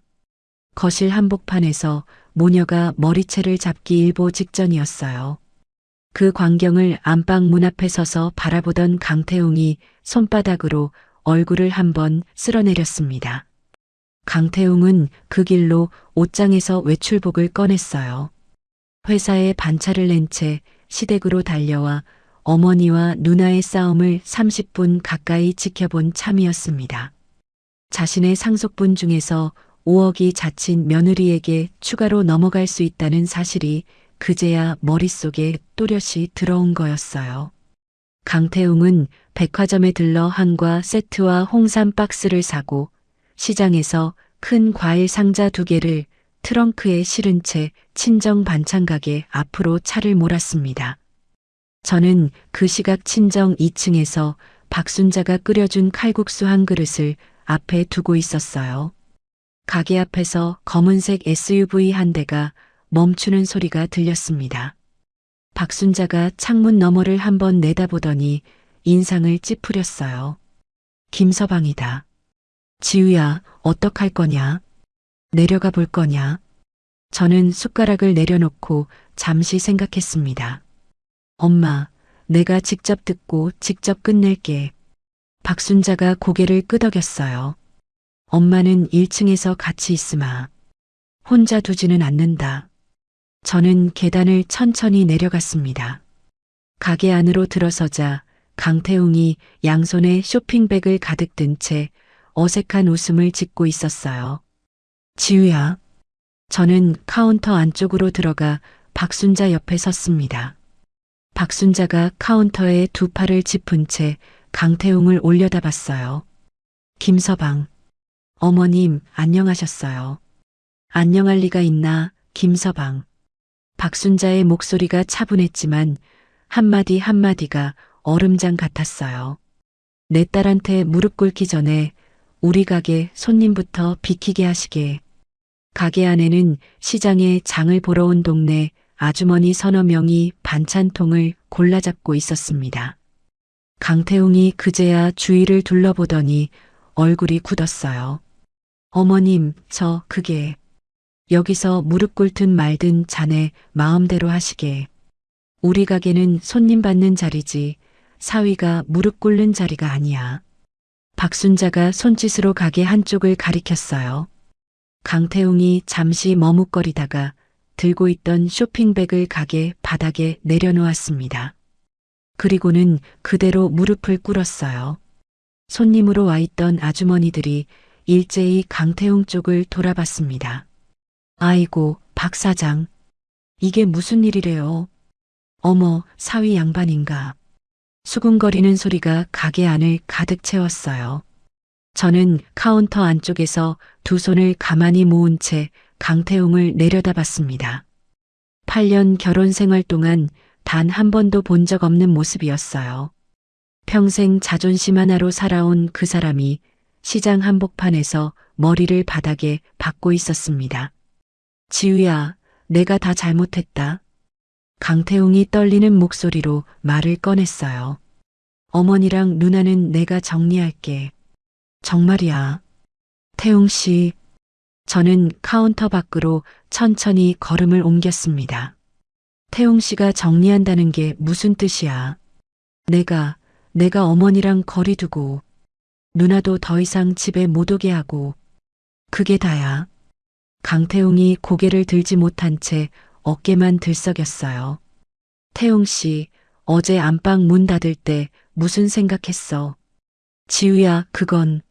거실 한복판에서 모녀가 머리채를 잡기 일보 직전이었어요. 그 광경을 안방 문 앞에 서서 바라보던 강태웅이 손바닥으로 얼굴을 한번 쓸어내렸습니다. 강태웅은 그 길로 옷장에서 외출복을 꺼냈어요. 회사에 반차를 낸 채 시댁으로 달려와 어머니와 누나의 싸움을 30분 가까이 지켜본 참이었습니다. 자신의 상속분 중에서 5억이 자친 며느리에게 추가로 넘어갈 수 있다는 사실이 그제야 머릿속에 또렷이 들어온 거였어요. 강태웅은 백화점에 들러 한과 세트와 홍삼 박스를 사고 시장에서 큰 과일 상자 2개를 트렁크에 실은 채 친정 반찬 가게 앞으로 차를 몰았습니다. 저는 그 시각 친정 2층에서 박순자가 끓여준 칼국수 한 그릇을 앞에 두고 있었어요. 가게 앞에서 검은색 SUV 한 대가 멈추는 소리가 들렸습니다. 박순자가 창문 너머를 한번 내다보더니 인상을 찌푸렸어요. 김서방이다. 지우야, 어떡할 거냐? 내려가 볼 거냐? 저는 숟가락을 내려놓고 잠시 생각했습니다. 엄마, 내가 직접 듣고 직접 끝낼게. 박순자가 고개를 끄덕였어요. 엄마는 1층에서 같이 있으마. 혼자 두지는 않는다. 저는 계단을 천천히 내려갔습니다. 가게 안으로 들어서자 강태웅이 양손에 쇼핑백을 가득 든 채 어색한 웃음을 짓고 있었어요. 지우야. 저는 카운터 안쪽으로 들어가 박순자 옆에 섰습니다. 박순자가 카운터에 2팔을 짚은 채 강태웅을 올려다봤어요. 김서방. 어머님, 안녕하셨어요. 안녕할 리가 있나, 김서방. 박순자의 목소리가 차분했지만 한마디 한마디가 얼음장 같았어요. 내 딸한테 무릎 꿇기 전에 우리 가게 손님부터 비키게 하시게. 가게 안에는 시장에 장을 보러 온 동네 아주머니 서너 명이 반찬통을 골라잡고 있었습니다. 강태웅이 그제야 주위를 둘러보더니 얼굴이 굳었어요. 어머님, 그게 여기서 무릎 꿇든 말든 자네 마음대로 하시게. 우리 가게는 손님 받는 자리지 사위가 무릎 꿇는 자리가 아니야. 박순자가 손짓으로 가게 한쪽을 가리켰어요. 강태웅이 잠시 머뭇거리다가 들고 있던 쇼핑백을 가게 바닥에 내려놓았습니다. 그리고는 그대로 무릎을 꿇었어요. 손님으로 와 있던 아주머니들이 일제히 강태웅 쪽을 돌아봤습니다. 아이고, 박 사장. 이게 무슨 일이래요? 어머, 사위 양반인가. 수군거리는 소리가 가게 안을 가득 채웠어요. 저는 카운터 안쪽에서 2 손을 가만히 모은 채 강태웅을 내려다봤습니다. 8년 결혼 생활 동안 단 한 번도 본 적 없는 모습이었어요. 평생 자존심 하나로 살아온 그 사람이 시장 한복판에서 머리를 바닥에 박고 있었습니다. 지우야, 내가 다 잘못했다. 강태웅이 떨리는 목소리로 말을 꺼냈어요. 어머니랑 누나는 내가 정리할게. 정말이야. 태웅 씨. 저는 카운터 밖으로 천천히 걸음을 옮겼습니다. 태웅 씨가 정리한다는 게 무슨 뜻이야? 내가 어머니랑 거리 두고 누나도 더 이상 집에 못 오게 하고 그게 다야. 강태웅이 고개를 들지 못한 채 어깨만 들썩였어요. 태웅 씨, 어제 안방 문 닫을 때 무슨 생각했어? 지우야, 그건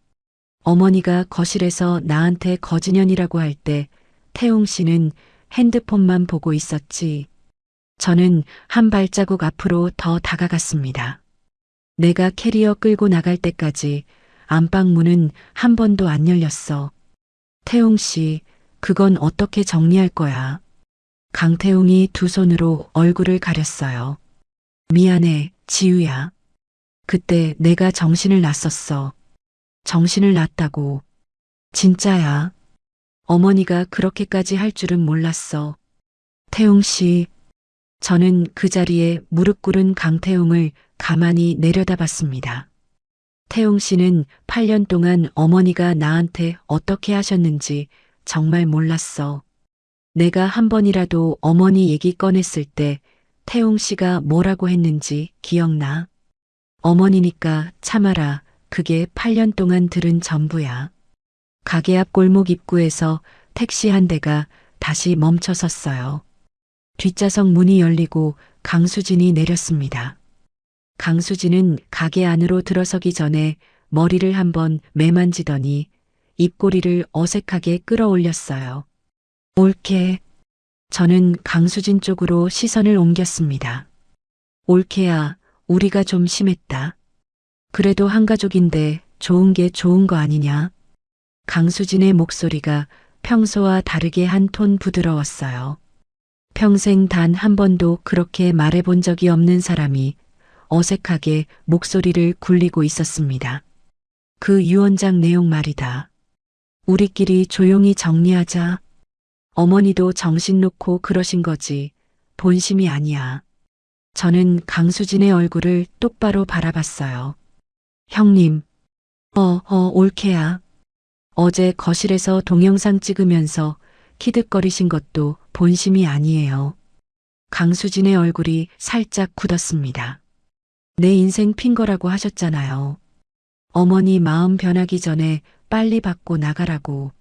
어머니가 거실에서 나한테 거지년이라고 할 때 태웅 씨는 핸드폰만 보고 있었지. 저는 한 발자국 앞으로 더 다가갔습니다. 내가 캐리어 끌고 나갈 때까지 안방 문은 한 번도 안 열렸어. 태웅 씨, 그건 어떻게 정리할 거야? 강태웅이 두 손으로 얼굴을 가렸어요. 미안해, 지우야. 그때 내가 정신을 놨었어. 정신을 놨다고. 진짜야. 어머니가 그렇게까지 할 줄은 몰랐어. 태웅 씨. 저는 그 자리에 무릎 꿇은 강태웅을 가만히 내려다봤습니다. 태웅 씨는 8년 동안 어머니가 나한테 어떻게 하셨는지 정말 몰랐어. 내가 한 번이라도 어머니 얘기 꺼냈을 때 태웅 씨가 뭐라고 했는지 기억나? 어머니니까 참아라. 그게 8년 동안 들은 전부야. 가게 앞 골목 입구에서 택시 한 대가 다시 멈춰 섰어요. 뒷좌석 문이 열리고 강수진이 내렸습니다. 강수진은 가게 안으로 들어서기 전에 머리를 한번 매만지더니 입꼬리를 어색하게 끌어올렸어요. 올케. 저는 강수진 쪽으로 시선을 옮겼습니다. 올케야, 우리가 좀 심했다. 그래도 한 가족인데 좋은 게 좋은 거 아니냐? 강수진의 목소리가 평소와 다르게 한 톤 부드러웠어요. 평생 단 한 번도 그렇게 말해본 적이 없는 사람이 어색하게 목소리를 굴리고 있었습니다. 그 유언장 내용 말이다. 우리끼리 조용히 정리하자. 어머니도 정신 놓고 그러신 거지. 본심이 아니야. 저는 강수진의 얼굴을 똑바로 바라봤어요. 형님. 올케야. 어제 거실에서 동영상 찍으면서 키득거리신 것도 본심이 아니에요. 강수진의 얼굴이 살짝 굳었습니다. 내 인생 핀 거라고 하셨잖아요. 어머니 마음 변하기 전에 빨리 받고 나가라고.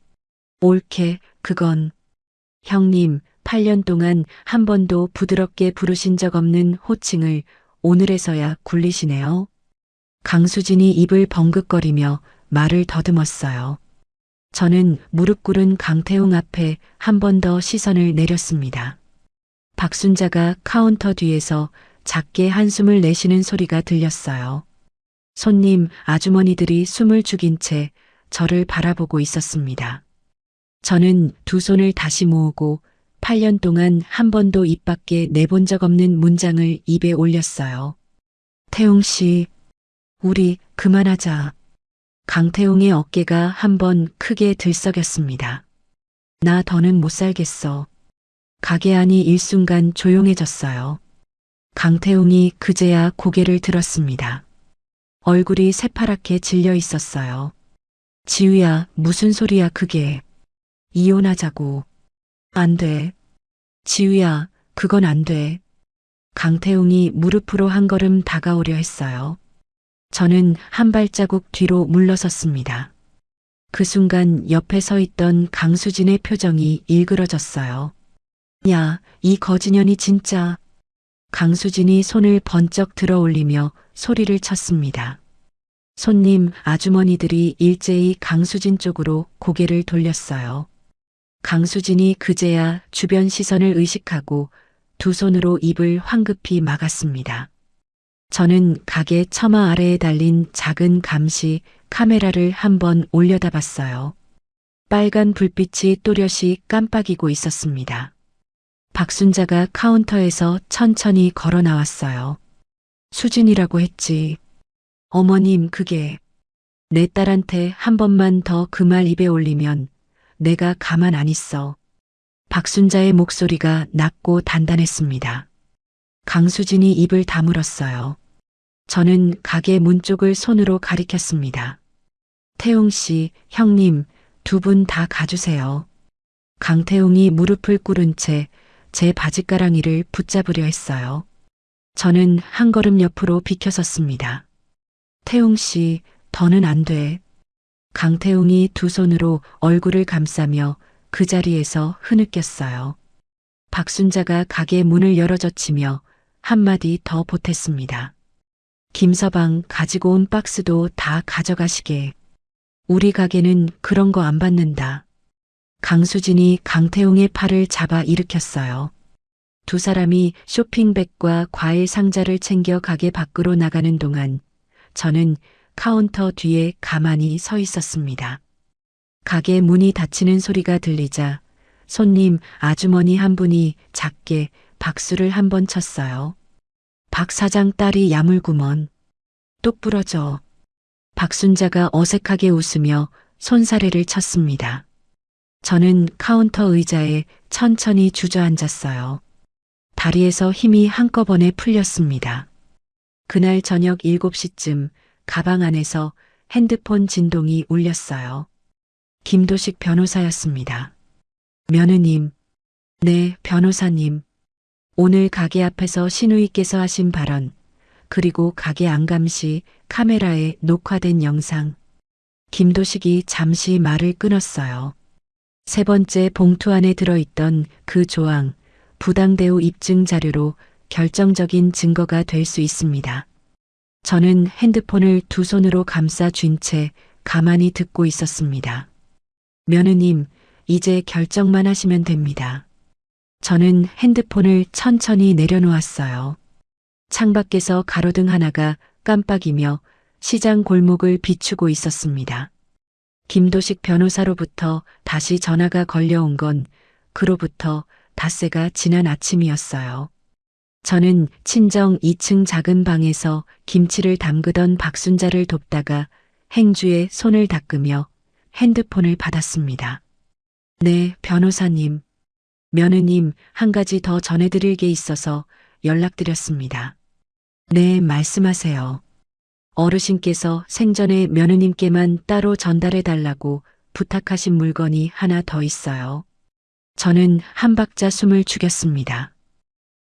올케, 그건. 형님, 8년 동안 한 번도 부드럽게 부르신 적 없는 호칭을 오늘에서야 굴리시네요. 강수진이 입을 벙긋거리며 말을 더듬었어요. 저는 무릎 꿇은 강태웅 앞에 한 번 더 시선을 내렸습니다. 박순자가 카운터 뒤에서 작게 한숨을 내쉬는 소리가 들렸어요. 손님, 아주머니들이 숨을 죽인 채 저를 바라보고 있었습니다. 저는 두 손을 다시 모으고 8년 동안 한 번도 입 밖에 내본 적 없는 문장을 입에 올렸어요. 태웅 씨, 우리 그만하자. 강태웅의 어깨가 한 번 크게 들썩였습니다. 나 더는 못 살겠어. 가게 안이 일순간 조용해졌어요. 강태웅이 그제야 고개를 들었습니다. 얼굴이 새파랗게 질려 있었어요. 지우야, 무슨 소리야 그게. 이혼하자고. 안 돼. 지우야, 그건 안 돼. 강태웅이 무릎으로 한 걸음 다가오려 했어요. 저는 한 발자국 뒤로 물러섰습니다. 그 순간 옆에 서 있던 강수진의 표정이 일그러졌어요. 야, 이 거지년이 진짜. 강수진이 손을 번쩍 들어 올리며 소리를 쳤습니다. 손님, 아주머니들이 일제히 강수진 쪽으로 고개를 돌렸어요. 강수진이 그제야 주변 시선을 의식하고 두 손으로 입을 황급히 막았습니다. 저는 가게 처마 아래에 달린 작은 감시 카메라를 한번 올려다봤어요. 빨간 불빛이 또렷이 깜빡이고 있었습니다. 박순자가 카운터에서 천천히 걸어 나왔어요. 수진이라고 했지. 어머님, 그게. 내 딸한테 한 번만 더 그 말 입에 올리면 내가 가만 안 있어. 박순자의 목소리가 낮고 단단했습니다. 강수진이 입을 다물었어요. 저는 가게 문 쪽을 손으로 가리켰습니다. 태웅 씨, 형님, 두 분 다 가주세요. 강태웅이 무릎을 꿇은 채 제 바지가랑이를 붙잡으려 했어요. 저는 한 걸음 옆으로 비켜섰습니다. 태웅 씨, 더는 안 돼. 강태웅이 두 손으로 얼굴을 감싸며 그 자리에서 흐느꼈어요. 박순자가 가게 문을 열어젖히며 한마디 더 보탰습니다. 김서방 가지고 온 박스도 다 가져가시게. 우리 가게는 그런 거 안 받는다. 강수진이 강태웅의 팔을 잡아 일으켰어요. 두 사람이 쇼핑백과 과일 상자를 챙겨 가게 밖으로 나가는 동안 저는 카운터 뒤에 가만히 서 있었습니다. 가게 문이 닫히는 소리가 들리자 손님, 아주머니 한 분이 작게 박수를 한 번 쳤어요. 박 사장 딸이 야물구먼. 똑 부러져. 박순자가 어색하게 웃으며 손사래를 쳤습니다. 저는 카운터 의자에 천천히 주저앉았어요. 다리에서 힘이 한꺼번에 풀렸습니다. 그날 저녁 7시쯤 가방 안에서 핸드폰 진동이 울렸어요. 김도식 변호사였습니다. 며느님. 네, 변호사님. 오늘 가게 앞에서 시누이께서 하신 발언, 그리고 가게 안감시 카메라에 녹화된 영상. 김도식이 잠시 말을 끊었어요. 세 번째 봉투 안에 들어있던 그 조항, 부당대우 입증 자료로 결정적인 증거가 될 수 있습니다. 저는 핸드폰을 두 손으로 감싸 쥔 채 가만히 듣고 있었습니다. 며느님, 이제 결정만 하시면 됩니다. 저는 핸드폰을 천천히 내려놓았어요. 창밖에서 가로등 하나가 깜빡이며 시장 골목을 비추고 있었습니다. 김도식 변호사로부터 다시 전화가 걸려온 건 그로부터 닷새가 지난 아침이었어요. 저는 친정 2층 작은 방에서 김치를 담그던 박순자를 돕다가 행주에 손을 닦으며 핸드폰을 받았습니다. 네, 변호사님. 며느님, 한 가지 더 전해드릴 게 있어서 연락드렸습니다. 네, 말씀하세요. 어르신께서 생전에 며느님께만 따로 전달해달라고 부탁하신 물건이 하나 더 있어요. 저는 한 박자 숨을 죽였습니다.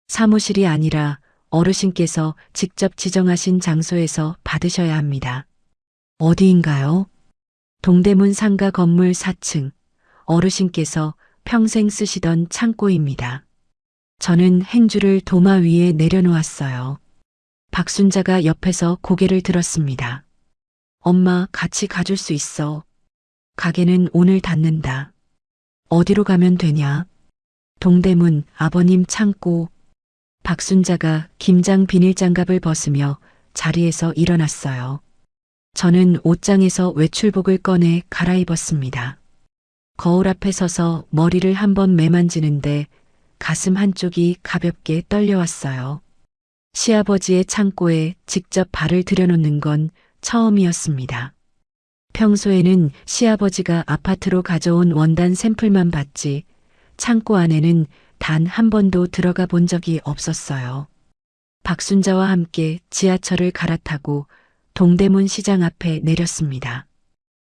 사무실이 아니라 어르신께서 직접 지정하신 장소에서 받으셔야 합니다. 어디인가요? 동대문 상가 건물 4층, 어르신께서 평생 쓰시던 창고입니다. 저는 행주를 도마 위에 내려놓았어요. 박순자가 옆에서 고개를 들었습니다. 엄마, 같이 가줄 수 있어. 가게는 오늘 닫는다. 어디로 가면 되냐? 동대문, 아버님 창고. 박순자가 김장 비닐장갑을 벗으며 자리에서 일어났어요. 저는 옷장에서 외출복을 꺼내 갈아입었습니다. 거울 앞에 서서 머리를 한번 매만지는데 가슴 한쪽이 가볍게 떨려왔어요. 시아버지의 창고에 직접 발을 들여놓는 건 처음이었습니다. 평소에는 시아버지가 아파트로 가져온 원단 샘플만 봤지 창고 안에는 단 한 번도 들어가 본 적이 없었어요. 박순자와 함께 지하철을 갈아타고 동대문 시장 앞에 내렸습니다.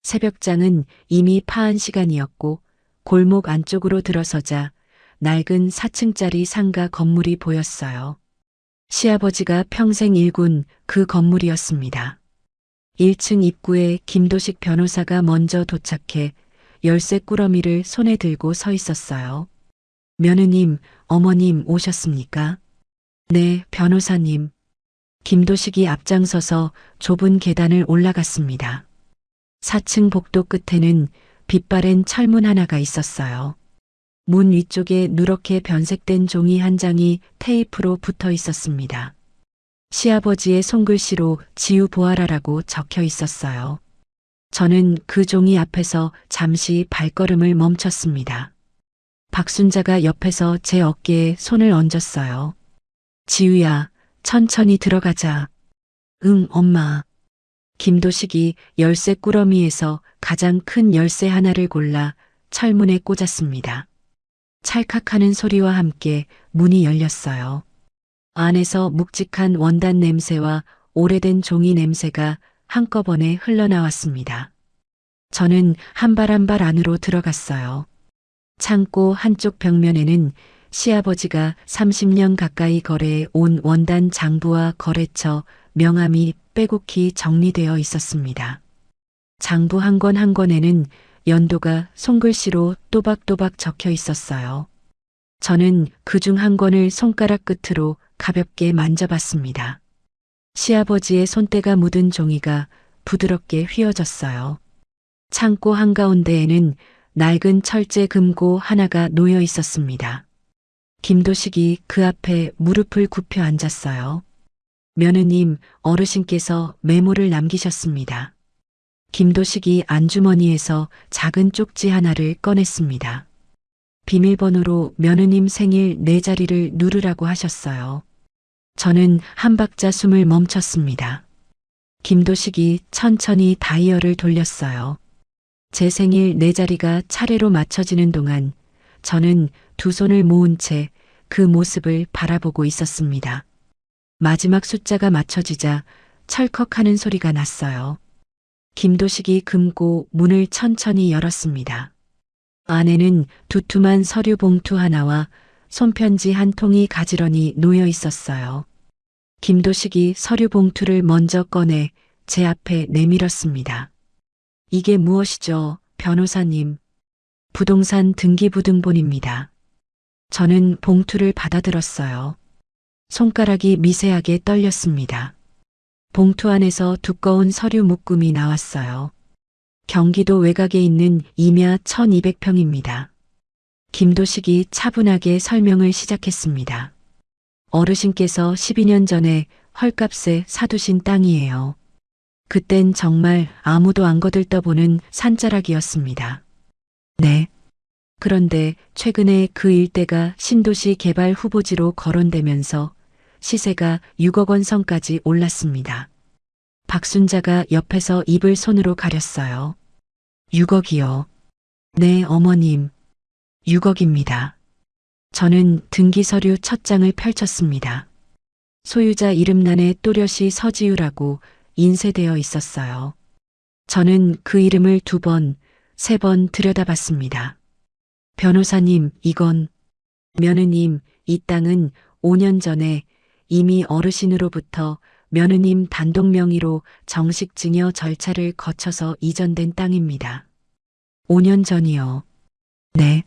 새벽장은 이미 파한 시간이었고 골목 안쪽으로 들어서자 낡은 4층짜리 상가 건물이 보였어요. 시아버지가 평생 일군 그 건물이었습니다. 1층 입구에 김도식 변호사가 먼저 도착해 열쇠 꾸러미를 손에 들고 서 있었어요. 며느님, 어머님 오셨습니까? 네, 변호사님. 김도식이 앞장서서 좁은 계단을 올라갔습니다. 4층 복도 끝에는 빛바랜 철문 하나가 있었어요. 문 위쪽에 누렇게 변색된 종이 한 장이 테이프로 붙어 있었습니다. 시아버지의 손글씨로 지우보아라라고 적혀 있었어요. 저는 그 종이 앞에서 잠시 발걸음을 멈췄습니다. 박순자가 옆에서 제 어깨에 손을 얹었어요. 지우야, 천천히 들어가자. 응, 엄마. 김도식이 열쇠 꾸러미에서 가장 큰 열쇠 하나를 골라 철문에 꽂았습니다. 찰칵하는 소리와 함께 문이 열렸어요. 안에서 묵직한 원단 냄새와 오래된 종이 냄새가 한꺼번에 흘러나왔습니다. 저는 한 발 한 발 안으로 들어갔어요. 창고 한쪽 벽면에는 시아버지가 30년 가까이 거래해 온 원단 장부와 거래처 명함이 빼곡히 정리되어 있었습니다. 장부 한 권 한 권에는 연도가 손글씨로 또박또박 적혀 있었어요. 저는 그중 한 권을 손가락 끝으로 가볍게 만져봤습니다. 시아버지의 손때가 묻은 종이가 부드럽게 휘어졌어요. 창고 한가운데에는 낡은 철제 금고 하나가 놓여 있었습니다. 김도식이 그 앞에 무릎을 굽혀 앉았어요. 며느님, 어르신께서 메모를 남기셨습니다. 김도식이 안주머니에서 작은 쪽지 하나를 꺼냈습니다. 비밀번호로 며느님 생일 4자리를 누르라고 하셨어요. 저는 한 박자 숨을 멈췄습니다. 김도식이 천천히 다이얼을 돌렸어요. 제 생일 4자리가 차례로 맞춰지는 동안 저는 두 손을 모은 채 그 모습을 바라보고 있었습니다. 마지막 숫자가 맞춰지자 철컥하는 소리가 났어요. 김도식이 금고 문을 천천히 열었습니다. 안에는 두툼한 서류 봉투 하나와 손편지 한 통이 가지런히 놓여 있었어요. 김도식이 서류 봉투를 먼저 꺼내 제 앞에 내밀었습니다. 이게 무엇이죠, 변호사님? 부동산 등기부등본입니다. 저는 봉투를 받아들었어요. 손가락이 미세하게 떨렸습니다. 봉투 안에서 두꺼운 서류 묶음이 나왔어요. 경기도 외곽에 있는 임야 1200평입니다. 김도식이 차분하게 설명을 시작했습니다. 어르신께서 12년 전에 헐값에 사두신 땅이에요. 그땐 정말 아무도 안 거들떠보는 산자락이었습니다. 네. 그런데 최근에 그 일대가 신도시 개발 후보지로 거론되면서 시세가 6억 원 선까지 올랐습니다. 박순자가 옆에서 입을 손으로 가렸어요. 6억이요. 네, 어머님. 6억입니다. 저는 등기서류 첫 장을 펼쳤습니다. 소유자 이름란에 또렷이 서지우라고 인쇄되어 있었어요. 저는 그 이름을 2번, 3번 들여다봤습니다. 변호사님, 이건 며느님, 이 땅은 5년 전에 이미 어르신으로부터 며느님 단독 명의로 정식 증여 절차를 거쳐서 이전된 땅입니다. 5년 전이요. 네.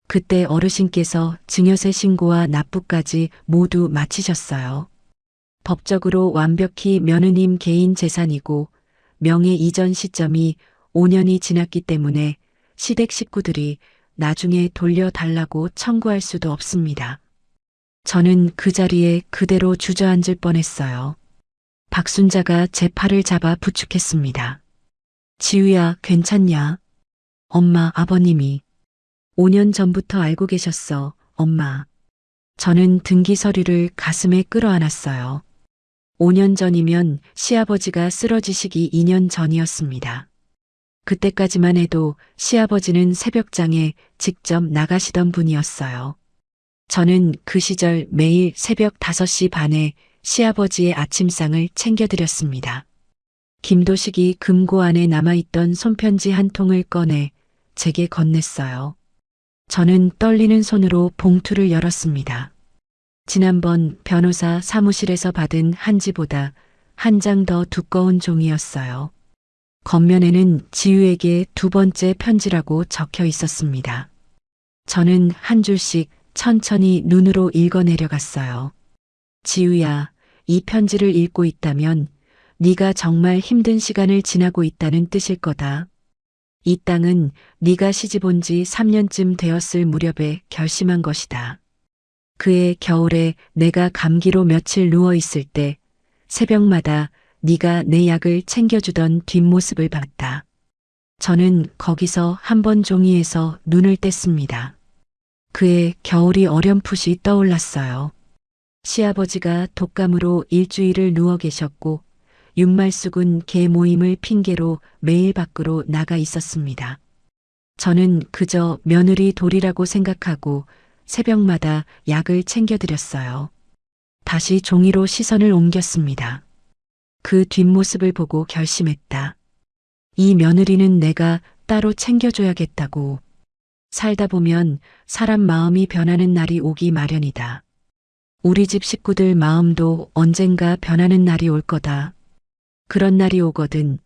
그때 어르신께서 증여세 신고와 납부까지 모두 마치셨어요. 법적으로 완벽히 며느님 개인 재산이고 명의 이전 시점이 5년이 지났기 때문에 시댁 식구들이 나중에 돌려달라고 청구할 수도 없습니다. 저는 그 자리에 그대로 주저앉을 뻔했어요. 박순자가 제 팔을 잡아 부축했습니다. 지우야, 괜찮냐? 엄마, 아버님이 5년 전부터 알고 계셨어, 엄마. 저는 등기 서류를 가슴에 끌어안았어요. 5년 전이면 시아버지가 쓰러지시기 2년 전이었습니다. 그때까지만 해도 시아버지는 새벽장에 직접 나가시던 분이었어요. 저는 그 시절 매일 새벽 5시 반에 시아버지의 아침상을 챙겨드렸습니다. 김도식이 금고 안에 남아있던 손편지 한 통을 꺼내 제게 건넸어요. 저는 떨리는 손으로 봉투를 열었습니다. 지난번 변호사 사무실에서 받은 한지보다 한 장 더 두꺼운 종이였어요. 겉면에는 지우에게 2번째 편지라고 적혀 있었습니다. 저는 한 줄씩 천천히 눈으로 읽어내려갔어요. 지우야, 이 편지를 읽고 있다면 네가 정말 힘든 시간을 지나고 있다는 뜻일 거다. 이 땅은 네가 시집 온 지 3년쯤 되었을 무렵에 결심한 것이다. 그해 겨울에 내가 감기로 며칠 누워 있을 때 새벽마다 네가 내 약을 챙겨주던 뒷모습을 봤다. 저는 거기서 한 번 종이에서 눈을 뗐습니다. 그해 겨울이 어렴풋이 떠올랐어요. 시아버지가 독감으로 일주일을 누워 계셨고 윤말숙은 개 모임을 핑계로 매일 밖으로 나가 있었습니다. 저는 그저 며느리 돌이라고 생각하고 새벽마다 약을 챙겨드렸어요. 다시 종이로 시선을 옮겼습니다. 그 뒷모습을 보고 결심했다. 이 며느리는 내가 따로 챙겨줘야겠다고. 살다 보면 사람 마음이 변하는 날이 오기 마련이다. 우리 집 식구들 마음도 언젠가 변하는 날이 올 거다. 그런 날이 오거든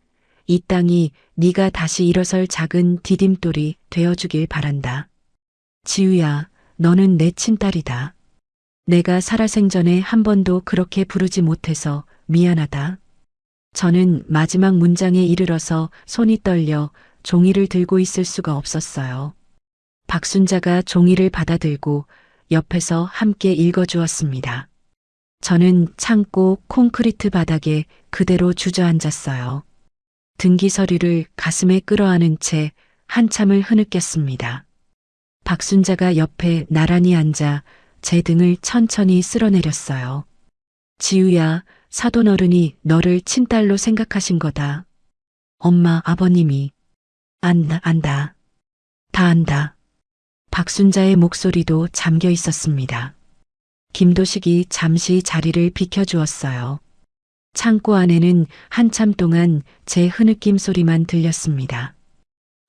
이 땅이 네가 다시 일어설 작은 디딤돌이 되어주길 바란다. 지우야, 너는 내 친딸이다. 내가 살아생전에 한 번도 그렇게 부르지 못해서 미안하다. 저는 마지막 문장에 이르러서 손이 떨려 종이를 들고 있을 수가 없었어요. 박순자가 종이를 받아들고 옆에서 함께 읽어주었습니다. 저는 창고 콘크리트 바닥에 그대로 주저앉았어요. 등기 서류를 가슴에 끌어안은 채 한참을 흐느꼈습니다. 박순자가 옆에 나란히 앉아 제 등을 천천히 쓸어내렸어요. 지우야, 사돈 어른이 너를 친딸로 생각하신 거다. 엄마, 아버님이. 안다. 다 안다. 박순자의 목소리도 잠겨 있었습니다. 김도식이 잠시 자리를 비켜주었어요. 창고 안에는 한참 동안 제 흐느낌 소리만 들렸습니다.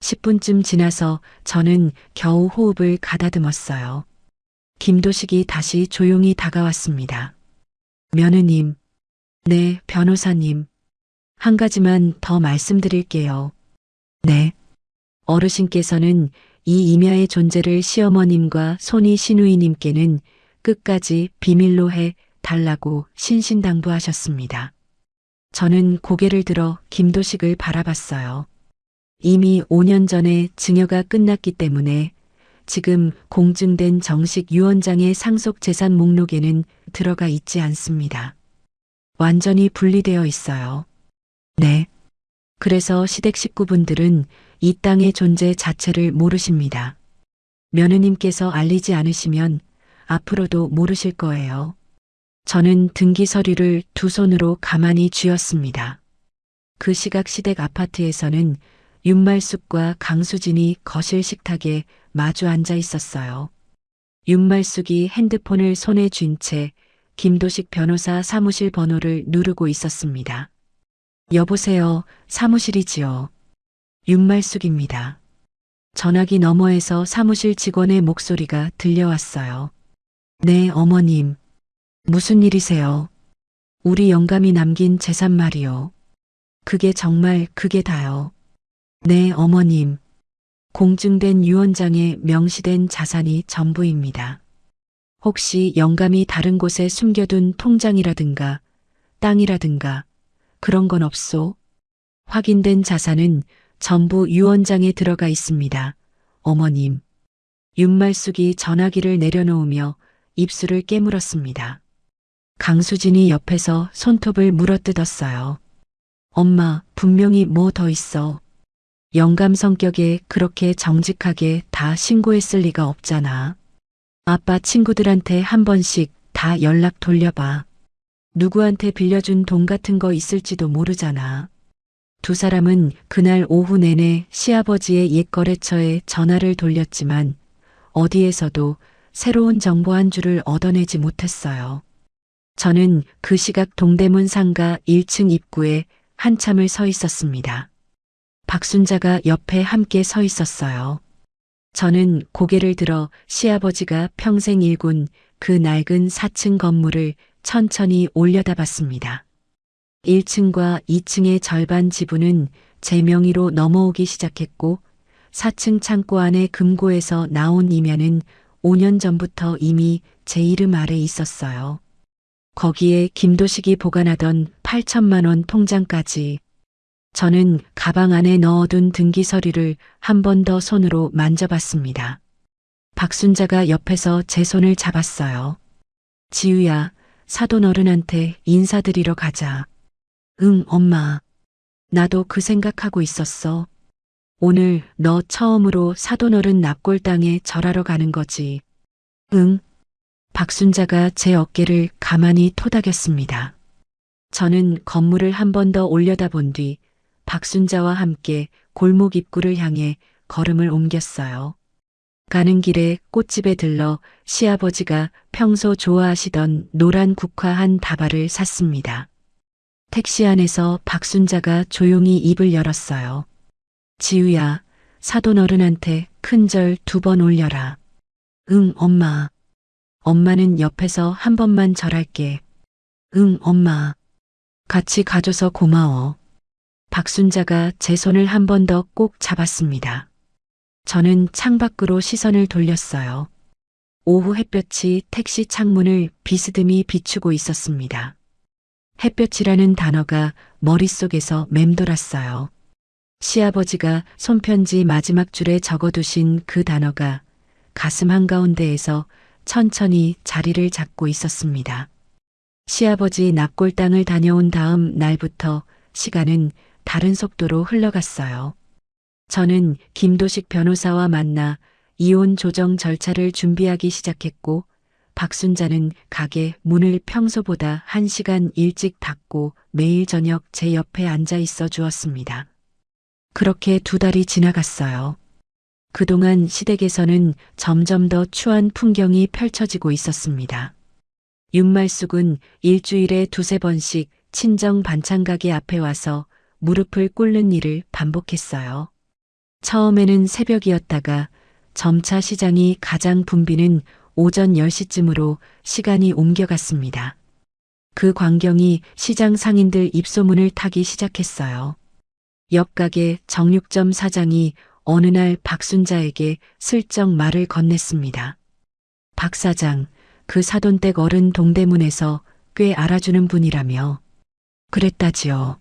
10분쯤 지나서 저는 겨우 호흡을 가다듬었어요. 김도식이 다시 조용히 다가왔습니다. 며느님, 네, 변호사님. 한 가지만 더 말씀드릴게요. 네. 어르신께서는 이 임야의 존재를 시어머님과 손이 시누이님께는 끝까지 비밀로 해 달라고 신신당부하셨습니다. 저는 고개를 들어 김도식을 바라봤어요. 이미 5년 전에 증여가 끝났기 때문에 지금 공증된 정식 유언장의 상속 재산 목록에는 들어가 있지 않습니다. 완전히 분리되어 있어요. 네. 그래서 시댁 식구분들은 이 땅의 존재 자체를 모르십니다. 며느님께서 알리지 않으시면 앞으로도 모르실 거예요. 저는 등기 서류를 두 손으로 가만히 쥐었습니다. 그 시각 시댁 아파트에서는 윤말숙과 강수진이 거실 식탁에 마주 앉아 있었어요. 윤말숙이 핸드폰을 손에 쥔 채 김도식 변호사 사무실 번호를 누르고 있었습니다. 여보세요, 사무실이지요. 윤말숙입니다. 전화기 너머에서 사무실 직원의 목소리가 들려왔어요. 네, 어머님. 무슨 일이세요? 우리 영감이 남긴 재산 말이요. 그게 정말 그게 다요. 네, 어머님. 공증된 유언장에 명시된 자산이 전부입니다. 혹시 영감이 다른 곳에 숨겨둔 통장이라든가 땅이라든가 그런 건 없소? 확인된 자산은 전부 유언장에 들어가 있습니다. 어머님. 윤말숙이 전화기를 내려놓으며 입술을 깨물었습니다. 강수진이 옆에서 손톱을 물어뜯었어요. 엄마, 분명히 뭐 더 있어. 영감 성격에 그렇게 정직하게 다 신고했을 리가 없잖아. 아빠 친구들한테 한 번씩 다 연락 돌려봐. 누구한테 빌려준 돈 같은 거 있을지도 모르잖아. 두 사람은 그날 오후 내내 시아버지의 옛 거래처에 전화를 돌렸지만 어디에서도 새로운 정보 한 줄을 얻어내지 못했어요. 저는 그 시각 동대문 상가 1층 입구에 한참을 서 있었습니다. 박순자가 옆에 함께 서 있었어요. 저는 고개를 들어 시아버지가 평생 일군 그 낡은 4층 건물을 천천히 올려다봤습니다. 1층과 2층의 절반 지분은 제 명의로 넘어오기 시작했고 4층 창고 안에 금고에서 나온 임야는 5년 전부터 이미 제 이름 아래 있었어요. 거기에 김도식이 보관하던 8천만 원 통장까지. 저는 가방 안에 넣어둔 등기 서류를 한 번 더 손으로 만져봤습니다. 박순자가 옆에서 제 손을 잡았어요. 지우야, 사돈 어른한테 인사드리러 가자. 응, 엄마. 나도 그 생각하고 있었어. 오늘 너 처음으로 사돈 어른 납골당에 절하러 가는 거지. 응. 박순자가 제 어깨를 가만히 토닥였습니다. 저는 건물을 한 번 더 올려다본 뒤 박순자와 함께 골목 입구를 향해 걸음을 옮겼어요. 가는 길에 꽃집에 들러 시아버지가 평소 좋아하시던 노란 국화 한 다발을 샀습니다. 택시 안에서 박순자가 조용히 입을 열었어요. 지우야, 사돈 어른한테 큰 절 2번 올려라. 응, 엄마. 엄마는 옆에서 한 번만 절할게. 응, 엄마. 같이 가줘서 고마워. 박순자가 제 손을 한 번 더 꼭 잡았습니다. 저는 창밖으로 시선을 돌렸어요. 오후 햇볕이 택시 창문을 비스듬히 비추고 있었습니다. 햇볕이라는 단어가 머릿속에서 맴돌았어요. 시아버지가 손편지 마지막 줄에 적어두신 그 단어가 가슴 한가운데에서 천천히 자리를 잡고 있었습니다. 시아버지 납골당을 다녀온 다음 날부터 시간은 다른 속도로 흘러갔어요. 저는 김도식 변호사와 만나 이혼 조정 절차를 준비하기 시작했고 박순자는 가게 문을 평소보다 1시간 일찍 닫고 매일 저녁 제 옆에 앉아 있어 주었습니다. 그렇게 2달이 지나갔어요. 그동안 시댁에서는 점점 더 추한 풍경이 펼쳐지고 있었습니다. 윤말숙은 일주일에 2~3번씩 친정 반찬 가게 앞에 와서 무릎을 꿇는 일을 반복했어요. 처음에는 새벽이었다가 점차 시장이 가장 붐비는 오전 10시쯤으로 시간이 옮겨갔습니다. 그 광경이 시장 상인들 입소문을 타기 시작했어요. 옆 가게 정육점 사장이 어느 날 박순자에게 슬쩍 말을 건넸습니다. 박 사장, 그 사돈댁 어른 동대문에서 꽤 알아주는 분이라며. 그랬다지요.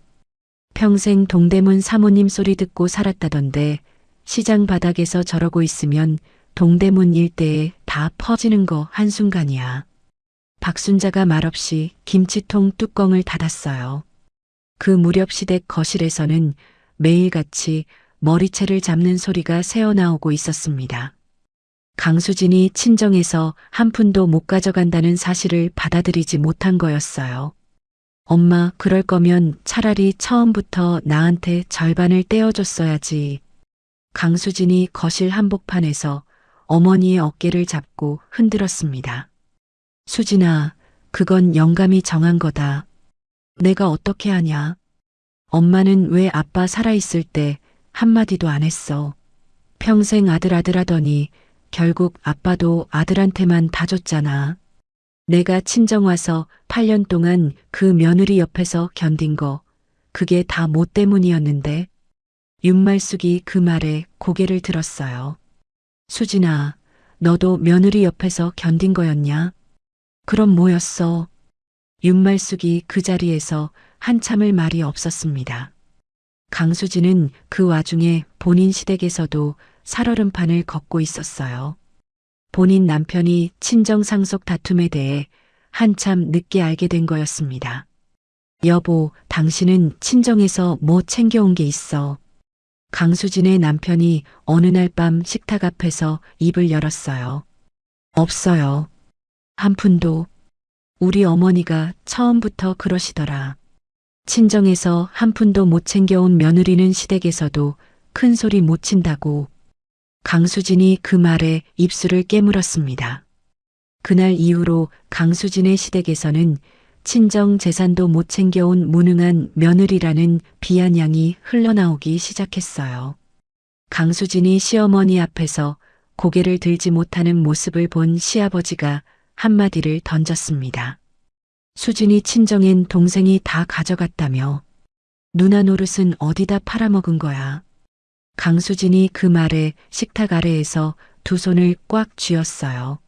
평생 동대문 사모님 소리 듣고 살았다던데 시장 바닥에서 저러고 있으면 동대문 일대에 다 퍼지는 거 한순간이야. 박순자가 말없이 김치통 뚜껑을 닫았어요. 그 무렵 시댁 거실에서는 매일같이 머리채를 잡는 소리가 새어나오고 있었습니다. 강수진이 친정에서 한 푼도 못 가져간다는 사실을 받아들이지 못한 거였어요. 엄마, 그럴 거면 차라리 처음부터 나한테 절반을 떼어줬어야지. 강수진이 거실 한복판에서 어머니의 어깨를 잡고 흔들었습니다. 수진아, 그건 영감이 정한 거다. 내가 어떻게 하냐? 엄마는 왜 아빠 살아있을 때 한마디도 안 했어. 평생 아들 하더니 결국 아빠도 아들한테만 다 줬잖아. 내가 친정 와서 8년 동안 그 며느리 옆에서 견딘 거, 그게 다 뭐 때문이었는데. 윤말숙이 그 말에 고개를 들었어요. 수진아, 너도 며느리 옆에서 견딘 거였냐? 그럼 뭐였어? 윤말숙이 그 자리에서 한참을 말이 없었습니다. 강수진은 그 와중에 본인 시댁에서도 살얼음판을 걷고 있었어요. 본인 남편이 친정 상속 다툼에 대해 한참 늦게 알게 된 거였습니다. 여보, 당신은 친정에서 뭐 챙겨온 게 있어? 강수진의 남편이 어느 날 밤 식탁 앞에서 입을 열었어요. 없어요. 한 푼도. 우리 어머니가 처음부터 그러시더라. 친정에서 한 푼도 못 챙겨온 며느리는 시댁에서도 큰 소리 못 친다고. 강수진이 그 말에 입술을 깨물었습니다. 그날 이후로 강수진의 시댁에서는 친정 재산도 못 챙겨온 무능한 며느리라는 비아냥이 흘러나오기 시작했어요. 강수진이 시어머니 앞에서 고개를 들지 못하는 모습을 본 시아버지가 한마디를 던졌습니다. 수진이 친정엔 동생이 다 가져갔다며. 누나 노릇은 어디다 팔아먹은 거야. 강수진이 그 말에 식탁 아래에서 2손을 꽉 쥐었어요.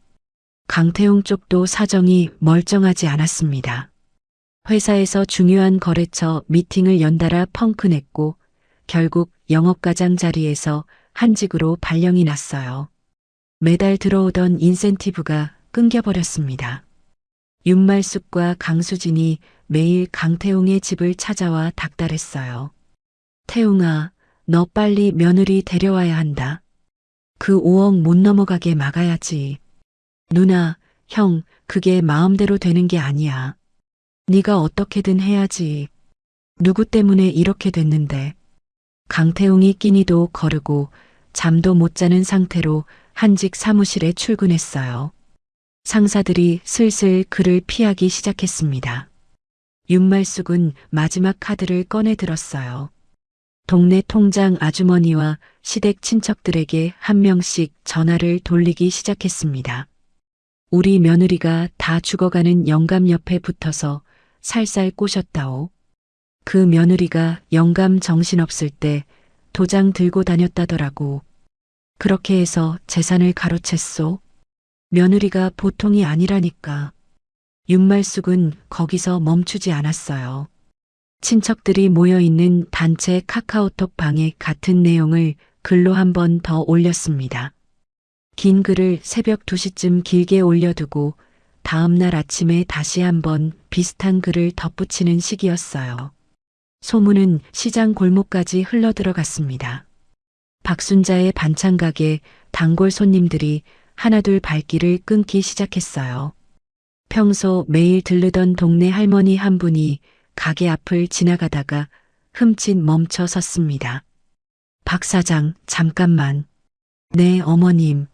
강태웅 쪽도 사정이 멀쩡하지 않았습니다. 회사에서 중요한 거래처 미팅을 연달아 펑크냈고 결국 영업과장 자리에서 한직으로 발령이 났어요. 매달 들어오던 인센티브가 끊겨버렸습니다. 윤말숙과 강수진이 매일 강태웅의 집을 찾아와 닥달했어요. 태웅아, 너 빨리 며느리 데려와야 한다. 그 5억 못 넘어가게 막아야지. 누나, 형, 그게 마음대로 되는 게 아니야. 네가 어떻게든 해야지. 누구 때문에 이렇게 됐는데. 강태웅이 끼니도 거르고 잠도 못 자는 상태로 한직 사무실에 출근했어요. 상사들이 슬슬 그를 피하기 시작했습니다. 윤말숙은 마지막 카드를 꺼내 들었어요. 동네 통장 아주머니와 시댁 친척들에게 한 명씩 전화를 돌리기 시작했습니다. 우리 며느리가 다 죽어가는 영감 옆에 붙어서 살살 꼬셨다오. 그 며느리가 영감 정신없을 때 도장 들고 다녔다더라고. 그렇게 해서 재산을 가로챘소. 며느리가 보통이 아니라니까. 윤말숙은 거기서 멈추지 않았어요. 친척들이 모여있는 단체 카카오톡 방에 같은 내용을 글로 한 번 더 올렸습니다. 긴 글을 새벽 2시쯤 길게 올려두고 다음 날 아침에 다시 한번 비슷한 글을 덧붙이는 식이었어요. 소문은 시장 골목까지 흘러들어갔습니다. 박순자의 반찬 가게 단골 손님들이 하나둘 발길을 끊기 시작했어요. 평소 매일 들르던 동네 할머니 한 분이 가게 앞을 지나가다가 흠칫 멈춰 섰습니다. 박 사장, 잠깐만. 네, 어머님.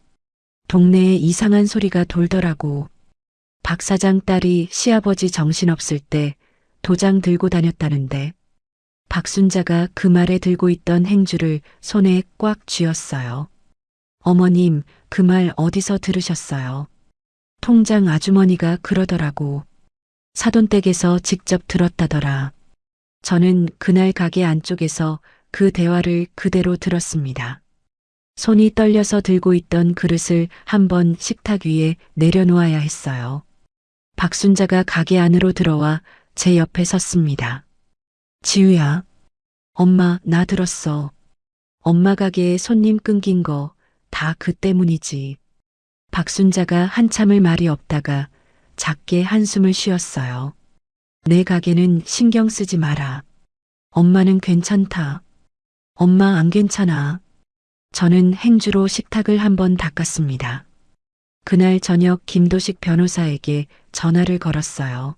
동네에 이상한 소리가 돌더라고. 박 사장 딸이 시아버지 정신없을 때 도장 들고 다녔다는데. 박순자가 그 말에 들고 있던 행주를 손에 꽉 쥐었어요. 어머님, 그 말 어디서 들으셨어요? 통장 아주머니가 그러더라고. 사돈댁에서 직접 들었다더라. 저는 그날 가게 안쪽에서 그 대화를 그대로 들었습니다. 손이 떨려서 들고 있던 그릇을 한번 식탁 위에 내려놓아야 했어요. 박순자가 가게 안으로 들어와 제 옆에 섰습니다. 지우야, 엄마, 나 들었어. 엄마 가게에 손님 끊긴 거 다 그 때문이지. 박순자가 한참을 말이 없다가 작게 한숨을 쉬었어요. 내 가게는 신경 쓰지 마라. 엄마는 괜찮다. 엄마 안 괜찮아. 저는 행주로 식탁을 한번 닦았습니다. 그날 저녁 김도식 변호사에게 전화를 걸었어요.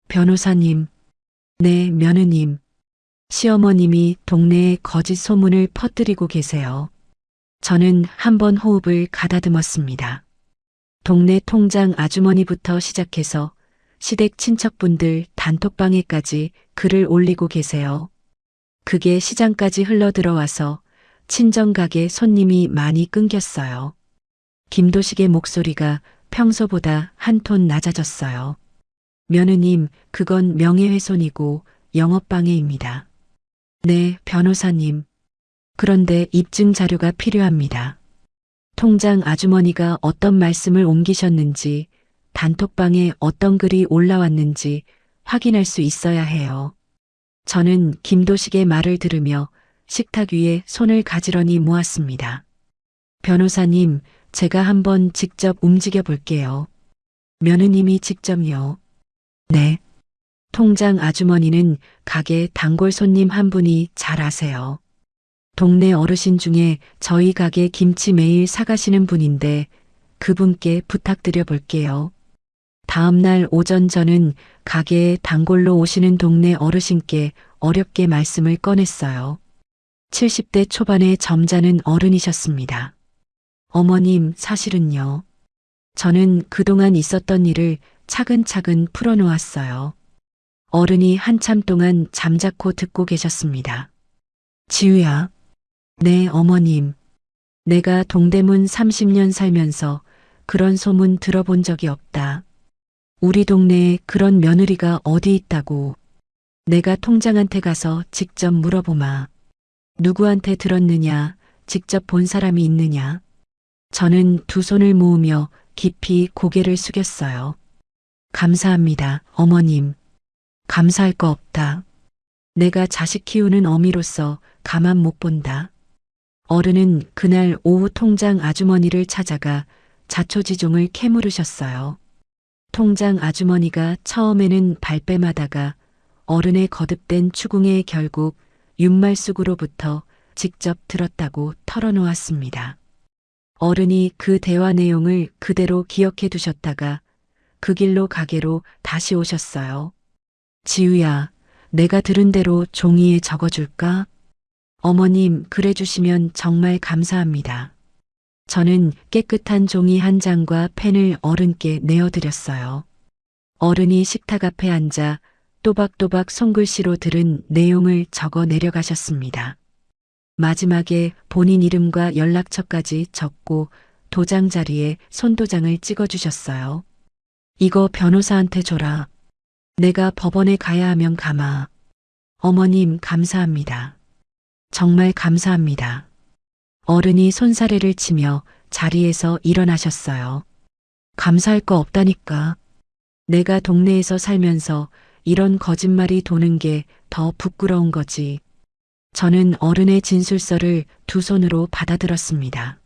변호사님, 네, 며느님. 시어머님이 동네에 거짓 소문을 퍼뜨리고 계세요. 저는 한번 호흡을 가다듬었습니다. 동네 통장 아주머니부터 시작해서 시댁 친척분들 단톡방에까지 글을 올리고 계세요. 그게 시장까지 흘러들어와서 친정가게 손님이 많이 끊겼어요. 김도식의 목소리가 평소보다 한 톤 낮아졌어요. 며느님, 그건 명예훼손이고 영업방해입니다. 네, 변호사님. 그런데 입증 자료가 필요합니다. 통장 아주머니가 어떤 말씀을 옮기셨는지, 단톡방에 어떤 글이 올라왔는지 확인할 수 있어야 해요. 저는 김도식의 말을 들으며 식탁 위에 손을 가지런히 모았습니다. 변호사님, 제가 한번 직접 움직여 볼게요. 며느님이 직접요. 네. 통장 아주머니는 가게 단골 손님 한 분이 잘 아세요. 동네 어르신 중에 저희 가게 김치 매일 사가시는 분인데 그분께 부탁드려 볼게요. 다음 날 오전 저는 가게에 단골로 오시는 동네 어르신께 어렵게 말씀을 꺼냈어요. 70대 초반의 점잖은 어른이셨습니다. 어머님, 사실은요. 저는 그동안 있었던 일을 차근차근 풀어놓았어요. 어른이 한참 동안 잠자코 듣고 계셨습니다. 지우야. 네, 어머님. 내가 동대문 30년 살면서 그런 소문 들어본 적이 없다. 우리 동네에 그런 며느리가 어디 있다고. 내가 통장한테 가서 직접 물어보마. 누구한테 들었느냐, 직접 본 사람이 있느냐. 저는 두 손을 모으며 깊이 고개를 숙였어요. 감사합니다, 어머님. 감사할 거 없다. 내가 자식 키우는 어미로서 가만 못 본다. 어른은 그날 오후 통장 아주머니를 찾아가 자초지종을 캐물으셨어요. 통장 아주머니가 처음에는 발뺌하다가 어른의 거듭된 추궁에 결국 윤말숙으로부터 직접 들었다고 털어놓았습니다. 어른이 그 대화 내용을 그대로 기억해 두셨다가 그 길로 가게로 다시 오셨어요. 지우야, 내가 들은 대로 종이에 적어줄까? 어머님, 그래 주시면 정말 감사합니다. 저는 깨끗한 종이 한 장과 펜을 어른께 내어드렸어요. 어른이 식탁 앞에 앉아 또박또박 손글씨로 들은 내용을 적어 내려가셨습니다. 마지막에 본인 이름과 연락처까지 적고 도장 자리에 손도장을 찍어주셨어요. 이거 변호사한테 줘라. 내가 법원에 가야 하면 가마. 어머님, 감사합니다. 정말 감사합니다. 어른이 손사래를 치며 자리에서 일어나셨어요. 감사할 거 없다니까. 내가 동네에서 살면서 이런 거짓말이 도는 게 더 부끄러운 거지. 저는 어른의 진술서를 두 손으로 받아들었습니다.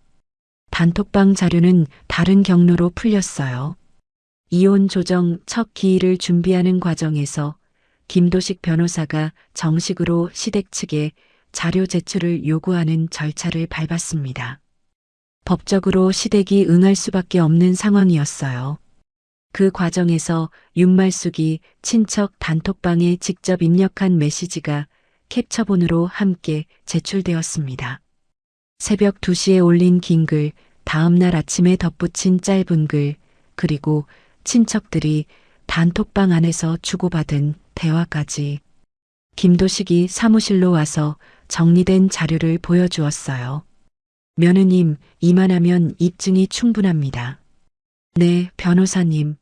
단톡방 자료는 다른 경로로 풀렸어요. 이혼 조정 첫 기일을 준비하는 과정에서 김도식 변호사가 정식으로 시댁 측에 자료 제출을 요구하는 절차를 밟았습니다. 법적으로 시댁이 응할 수밖에 없는 상황이었어요. 그 과정에서 윤말숙이 친척 단톡방에 직접 입력한 메시지가 캡처본으로 함께 제출되었습니다. 새벽 2시에 올린 긴 글, 다음날 아침에 덧붙인 짧은 글, 그리고 친척들이 단톡방 안에서 주고받은 대화까지. 김도식이 사무실로 와서 정리된 자료를 보여주었어요. 며느님, 이만하면 입증이 충분합니다. 네, 변호사님.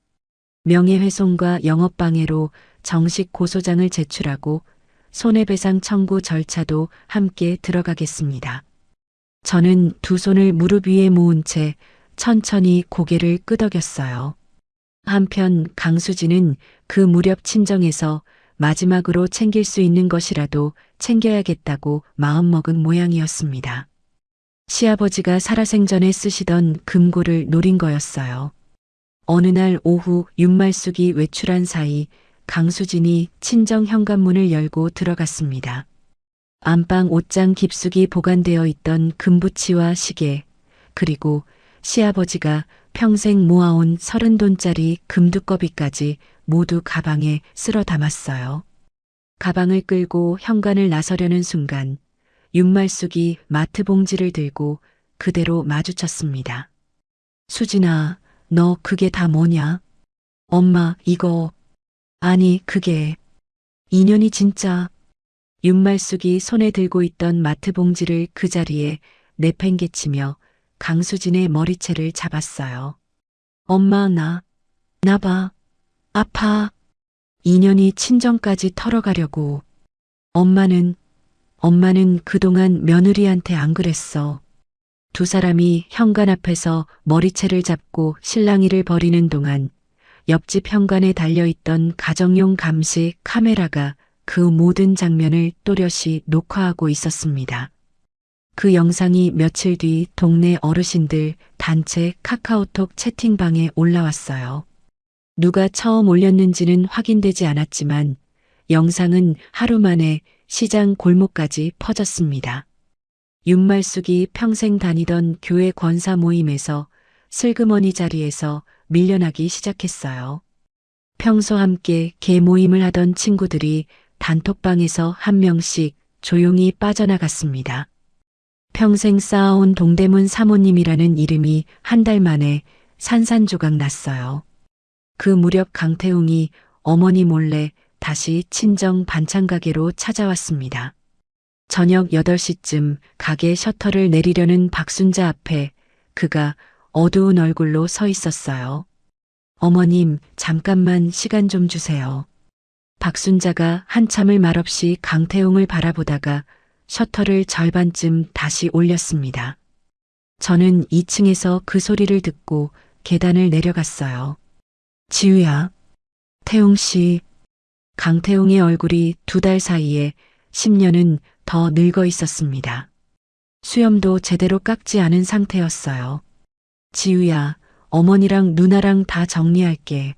명예훼손과 영업방해로 정식 고소장을 제출하고 손해배상 청구 절차도 함께 들어가겠습니다. 저는 두 손을 무릎 위에 모은 채 천천히 고개를 끄덕였어요. 한편 강수진은 그 무렵 친정에서 마지막으로 챙길 수 있는 것이라도 챙겨야겠다고 마음먹은 모양이었습니다. 시아버지가 살아생전에 쓰시던 금고를 노린 거였어요. 어느 날 오후 윤말숙이 외출한 사이 강수진이 친정 현관문을 열고 들어갔습니다. 안방 옷장 깊숙이 보관되어 있던 금부치와 시계, 그리고 시아버지가 평생 모아온 30돈짜리 금두꺼비까지 모두 가방에 쓸어 담았어요. 가방을 끌고 현관을 나서려는 순간 윤말숙이 마트 봉지를 들고 그대로 마주쳤습니다. 수진아, 너 그게 다 뭐냐? 엄마, 이거. 아니, 그게. 인연이 진짜. 윤말숙이 손에 들고 있던 마트 봉지를 그 자리에 내팽개치며 강수진의 머리채를 잡았어요. 엄마, 나 봐. 아파. 인연이 친정까지 털어가려고. 엄마는 그동안 며느리한테 안 그랬어. 두 사람이 현관 앞에서 머리채를 잡고 실랑이를 벌이는 동안 옆집 현관에 달려있던 가정용 감시 카메라가 그 모든 장면을 또렷이 녹화하고 있었습니다. 그 영상이 며칠 뒤 동네 어르신들 단체 카카오톡 채팅방에 올라왔어요. 누가 처음 올렸는지는 확인되지 않았지만 영상은 하루 만에 시장 골목까지 퍼졌습니다. 윤말숙이 평생 다니던 교회 권사 모임에서 슬그머니 자리에서 밀려나기 시작했어요. 평소 함께 개 모임을 하던 친구들이 단톡방에서 한 명씩 조용히 빠져나갔습니다. 평생 쌓아온 동대문 사모님이라는 이름이 한 달 만에 산산조각 났어요. 그 무렵 강태웅이 어머니 몰래 다시 친정 반찬 가게로 찾아왔습니다. 저녁 8시쯤 가게 셔터를 내리려는 박순자 앞에 그가 어두운 얼굴로 서 있었어요. 어머님, 잠깐만 시간 좀 주세요. 박순자가 한참을 말없이 강태웅을 바라보다가 셔터를 절반쯤 다시 올렸습니다. 저는 2층에서 그 소리를 듣고 계단을 내려갔어요. 지우야, 태웅 씨. 강태웅의 얼굴이 2달 사이에 10년은 더 늙어 있었습니다. 수염도 제대로 깎지 않은 상태였어요. 지우야, 어머니랑 누나랑 다 정리할게.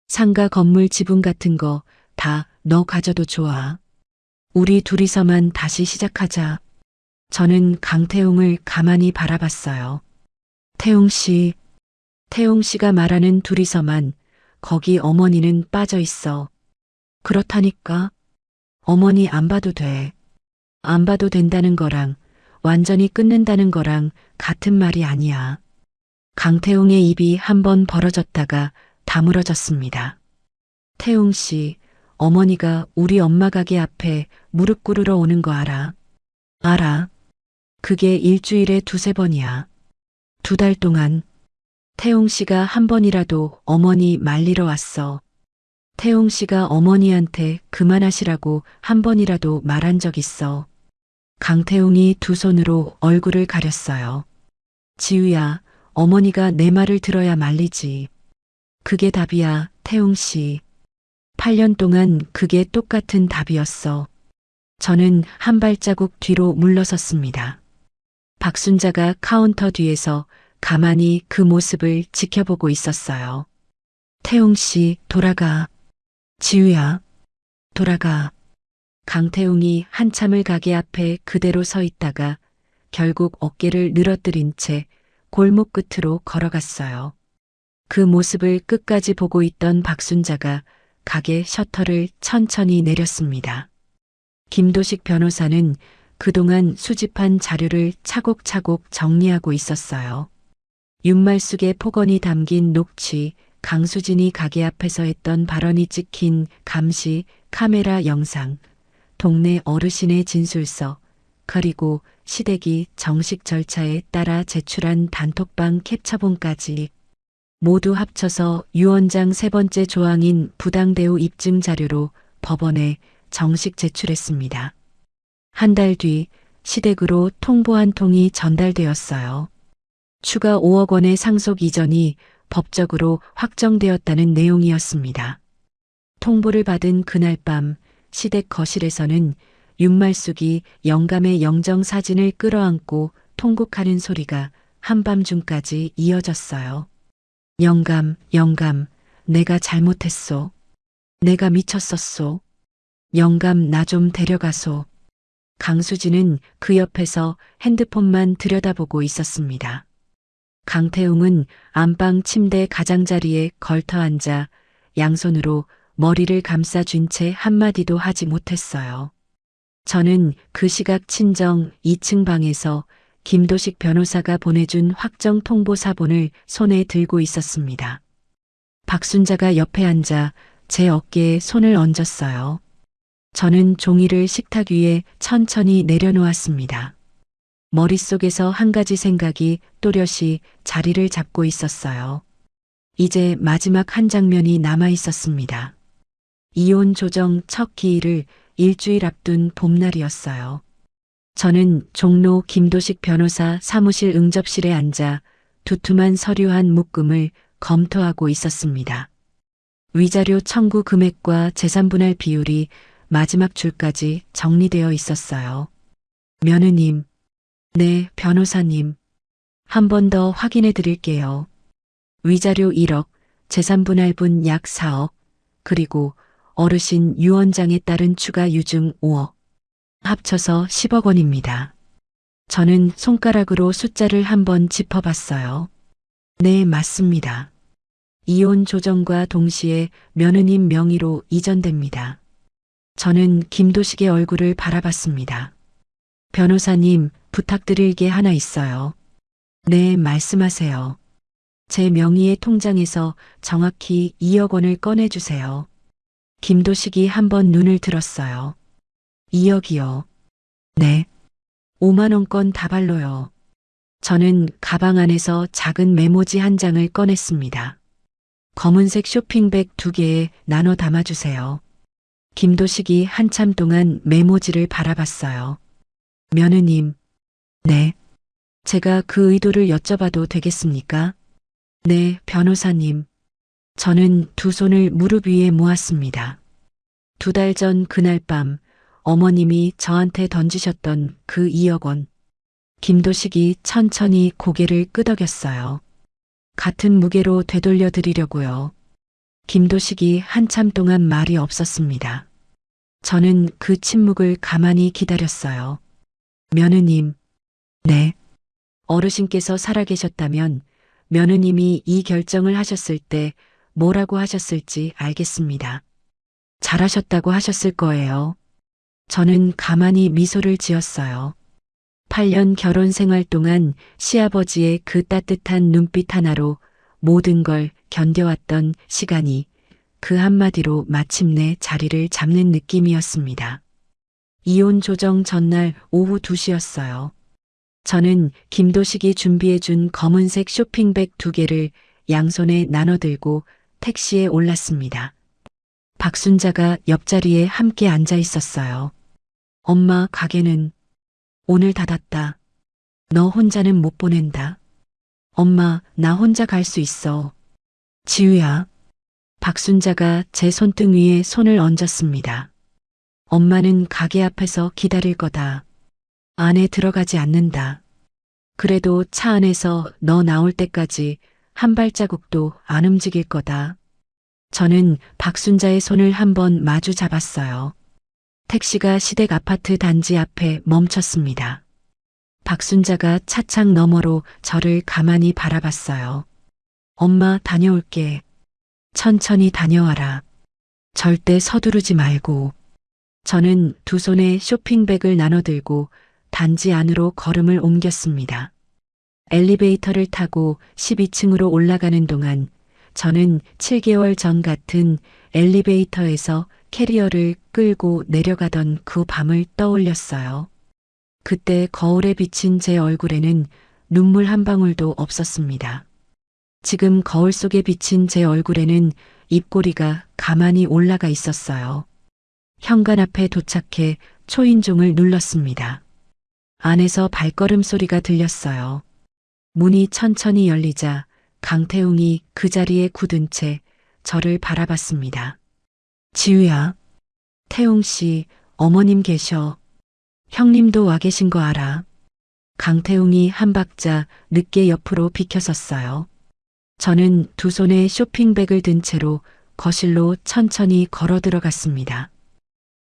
상가 건물 지분 같은 거 다 너 가져도 좋아. 우리 둘이서만 다시 시작하자. 저는 강태웅을 가만히 바라봤어요. 태웅 씨가 말하는 둘이서만, 거기 어머니는 빠져 있어. 그렇다니까. 어머니 안 봐도 돼. 안 봐도 된다는 거랑 완전히 끊는다는 거랑 같은 말이 아니야. 강태웅의 입이 한번 벌어졌다가 다물어졌습니다. 태웅 씨, 어머니가 우리 엄마 가게 앞에 무릎 꿇으러 오는 거 알아? 알아. 그게 일주일에 2~3번이야. 2달 동안. 태웅 씨가 한 번이라도 어머니 말리러 왔어. 태웅 씨가 어머니한테 그만하시라고 한 번이라도 말한 적 있어. 강태웅이 두 손으로 얼굴을 가렸어요. 지우야, 어머니가 내 말을 들어야 말리지. 그게 답이야, 태웅 씨. 8년 동안 그게 똑같은 답이었어. 저는 한 발자국 뒤로 물러섰습니다. 박순자가 카운터 뒤에서 가만히 그 모습을 지켜보고 있었어요. 태웅 씨, 돌아가. 지우야, 돌아가. 강태웅이 한참을 가게 앞에 그대로 서 있다가 결국 어깨를 늘어뜨린 채 골목 끝으로 걸어갔어요. 그 모습을 끝까지 보고 있던 박순자가 가게 셔터를 천천히 내렸습니다. 김도식 변호사는 그동안 수집한 자료를 차곡차곡 정리하고 있었어요. 윤말숙의 폭언이 담긴 녹취, 강수진이 가게 앞에서 했던 발언이 찍힌 감시 카메라 영상, 동네 어르신의 진술서, 그리고 시댁이 정식 절차에 따라 제출한 단톡방 캡처본까지 모두 합쳐서 유 원장 세 번째 조항인 부당대우 입증 자료로 법원에 정식 제출했습니다. 한 달 뒤 시댁으로 통보 한 통이 전달되었어요. 추가 5억 원의 상속 이전이 법적으로 확정되었다는 내용이었습니다. 통보를 받은 그날 밤 시댁 거실에서는 윤말숙이 영감의 영정 사진을 끌어안고 통곡하는 소리가 한밤중까지 이어졌어요. 영감, 영감, 내가 잘못했소. 내가 미쳤었소. 영감 나 좀 데려가소. 강수진은 그 옆에서 핸드폰만 들여다보고 있었습니다. 강태웅은 안방 침대 가장자리에 걸터 앉아 양손으로 머리를 감싸쥔 채 한마디도 하지 못했어요. 저는 그 시각 친정 2층 방에서 김도식 변호사가 보내준 확정 통보 사본을 손에 들고 있었습니다. 박순자가 옆에 앉아 제 어깨에 손을 얹었어요. 저는 종이를 식탁 위에 천천히 내려놓았습니다. 머릿속에서 한 가지 생각이 또렷이 자리를 잡고 있었어요. 이제 마지막 한 장면이 남아 있었습니다. 이혼 조정 첫 기일을 일주일 앞둔 봄날이었어요. 저는 종로 김도식 변호사 사무실 응접실에 앉아 두툼한 서류 한 묶음을 검토하고 있었습니다. 위자료 청구 금액과 재산분할 비율이 마지막 줄까지 정리되어 있었어요. 며느님, 네, 변호사님. 한 번 더 확인해 드릴게요. 위자료 1억, 재산분할분 약 4억, 그리고 어르신 유 원장에 따른 추가 유증 5억. 합쳐서 10억 원입니다. 저는 손가락으로 숫자를 한번 짚어봤어요. 네, 맞습니다. 이혼 조정과 동시에 며느님 명의로 이전됩니다. 저는 김도식의 얼굴을 바라봤습니다. 변호사님, 부탁드릴 게 하나 있어요. 네, 말씀하세요. 제 명의의 통장에서 정확히 2억 원을 꺼내주세요. 김도식이 한번 눈을 들었어요. 2억이요. 네. 5만 원권 다발로요. 저는 가방 안에서 작은 메모지 한 장을 꺼냈습니다. 검은색 쇼핑백 2개에 나눠 담아주세요. 김도식이 한참 동안 메모지를 바라봤어요. 며느님. 네. 제가 그 의도를 여쭤봐도 되겠습니까? 네, 변호사님. 저는 두 손을 무릎 위에 모았습니다. 2달 전 그날 밤 어머님이 저한테 던지셨던 그 2억 원. 김도식이 천천히 고개를 끄덕였어요. 같은 무게로 되돌려 드리려고요. 김도식이 한참 동안 말이 없었습니다. 저는 그 침묵을 가만히 기다렸어요. 며느님. 네. 어르신께서 살아계셨다면 며느님이 이 결정을 하셨을 때 뭐라고 하셨을지 알겠습니다. 잘하셨다고 하셨을 거예요. 저는 가만히 미소를 지었어요. 8년 결혼 생활 동안 시아버지의 그 따뜻한 눈빛 하나로 모든 걸 견뎌왔던 시간이 그 한마디로 마침내 자리를 잡는 느낌이었습니다. 이혼 조정 전날 오후 2시였어요. 저는 김도식이 준비해준 검은색 쇼핑백 2개를 양손에 나눠 들고 택시에 올랐습니다. 박순자가 옆자리에 함께 앉아 있었어요. 엄마, 가게는 오늘 닫았다. 너 혼자는 못 보낸다. 엄마, 나 혼자 갈 수 있어. 지우야. 박순자가 제 손등 위에 손을 얹었습니다. 엄마는 가게 앞에서 기다릴 거다. 안에 들어가지 않는다. 그래도 차 안에서 너 나올 때까지 한 발자국도 안 움직일 거다. 저는 박순자의 손을 한번 마주 잡았어요. 택시가 시댁 아파트 단지 앞에 멈췄습니다. 박순자가 차창 너머로 저를 가만히 바라봤어요. 엄마, 다녀올게. 천천히 다녀와라. 절대 서두르지 말고. 저는 두 손에 쇼핑백을 나눠들고 단지 안으로 걸음을 옮겼습니다. 엘리베이터를 타고 12층으로 올라가는 동안 저는 7개월 전 같은 엘리베이터에서 캐리어를 끌고 내려가던 그 밤을 떠올렸어요. 그때 거울에 비친 제 얼굴에는 눈물 한 방울도 없었습니다. 지금 거울 속에 비친 제 얼굴에는 입꼬리가 가만히 올라가 있었어요. 현관 앞에 도착해 초인종을 눌렀습니다. 안에서 발걸음 소리가 들렸어요. 문이 천천히 열리자 강태웅이 그 자리에 굳은 채 저를 바라봤습니다. 지우야, 태웅 씨, 어머님 계셔. 형님도 와 계신 거 알아. 강태웅이 한 박자 늦게 옆으로 비켜섰어요. 저는 두 손에 쇼핑백을 든 채로 거실로 천천히 걸어 들어갔습니다.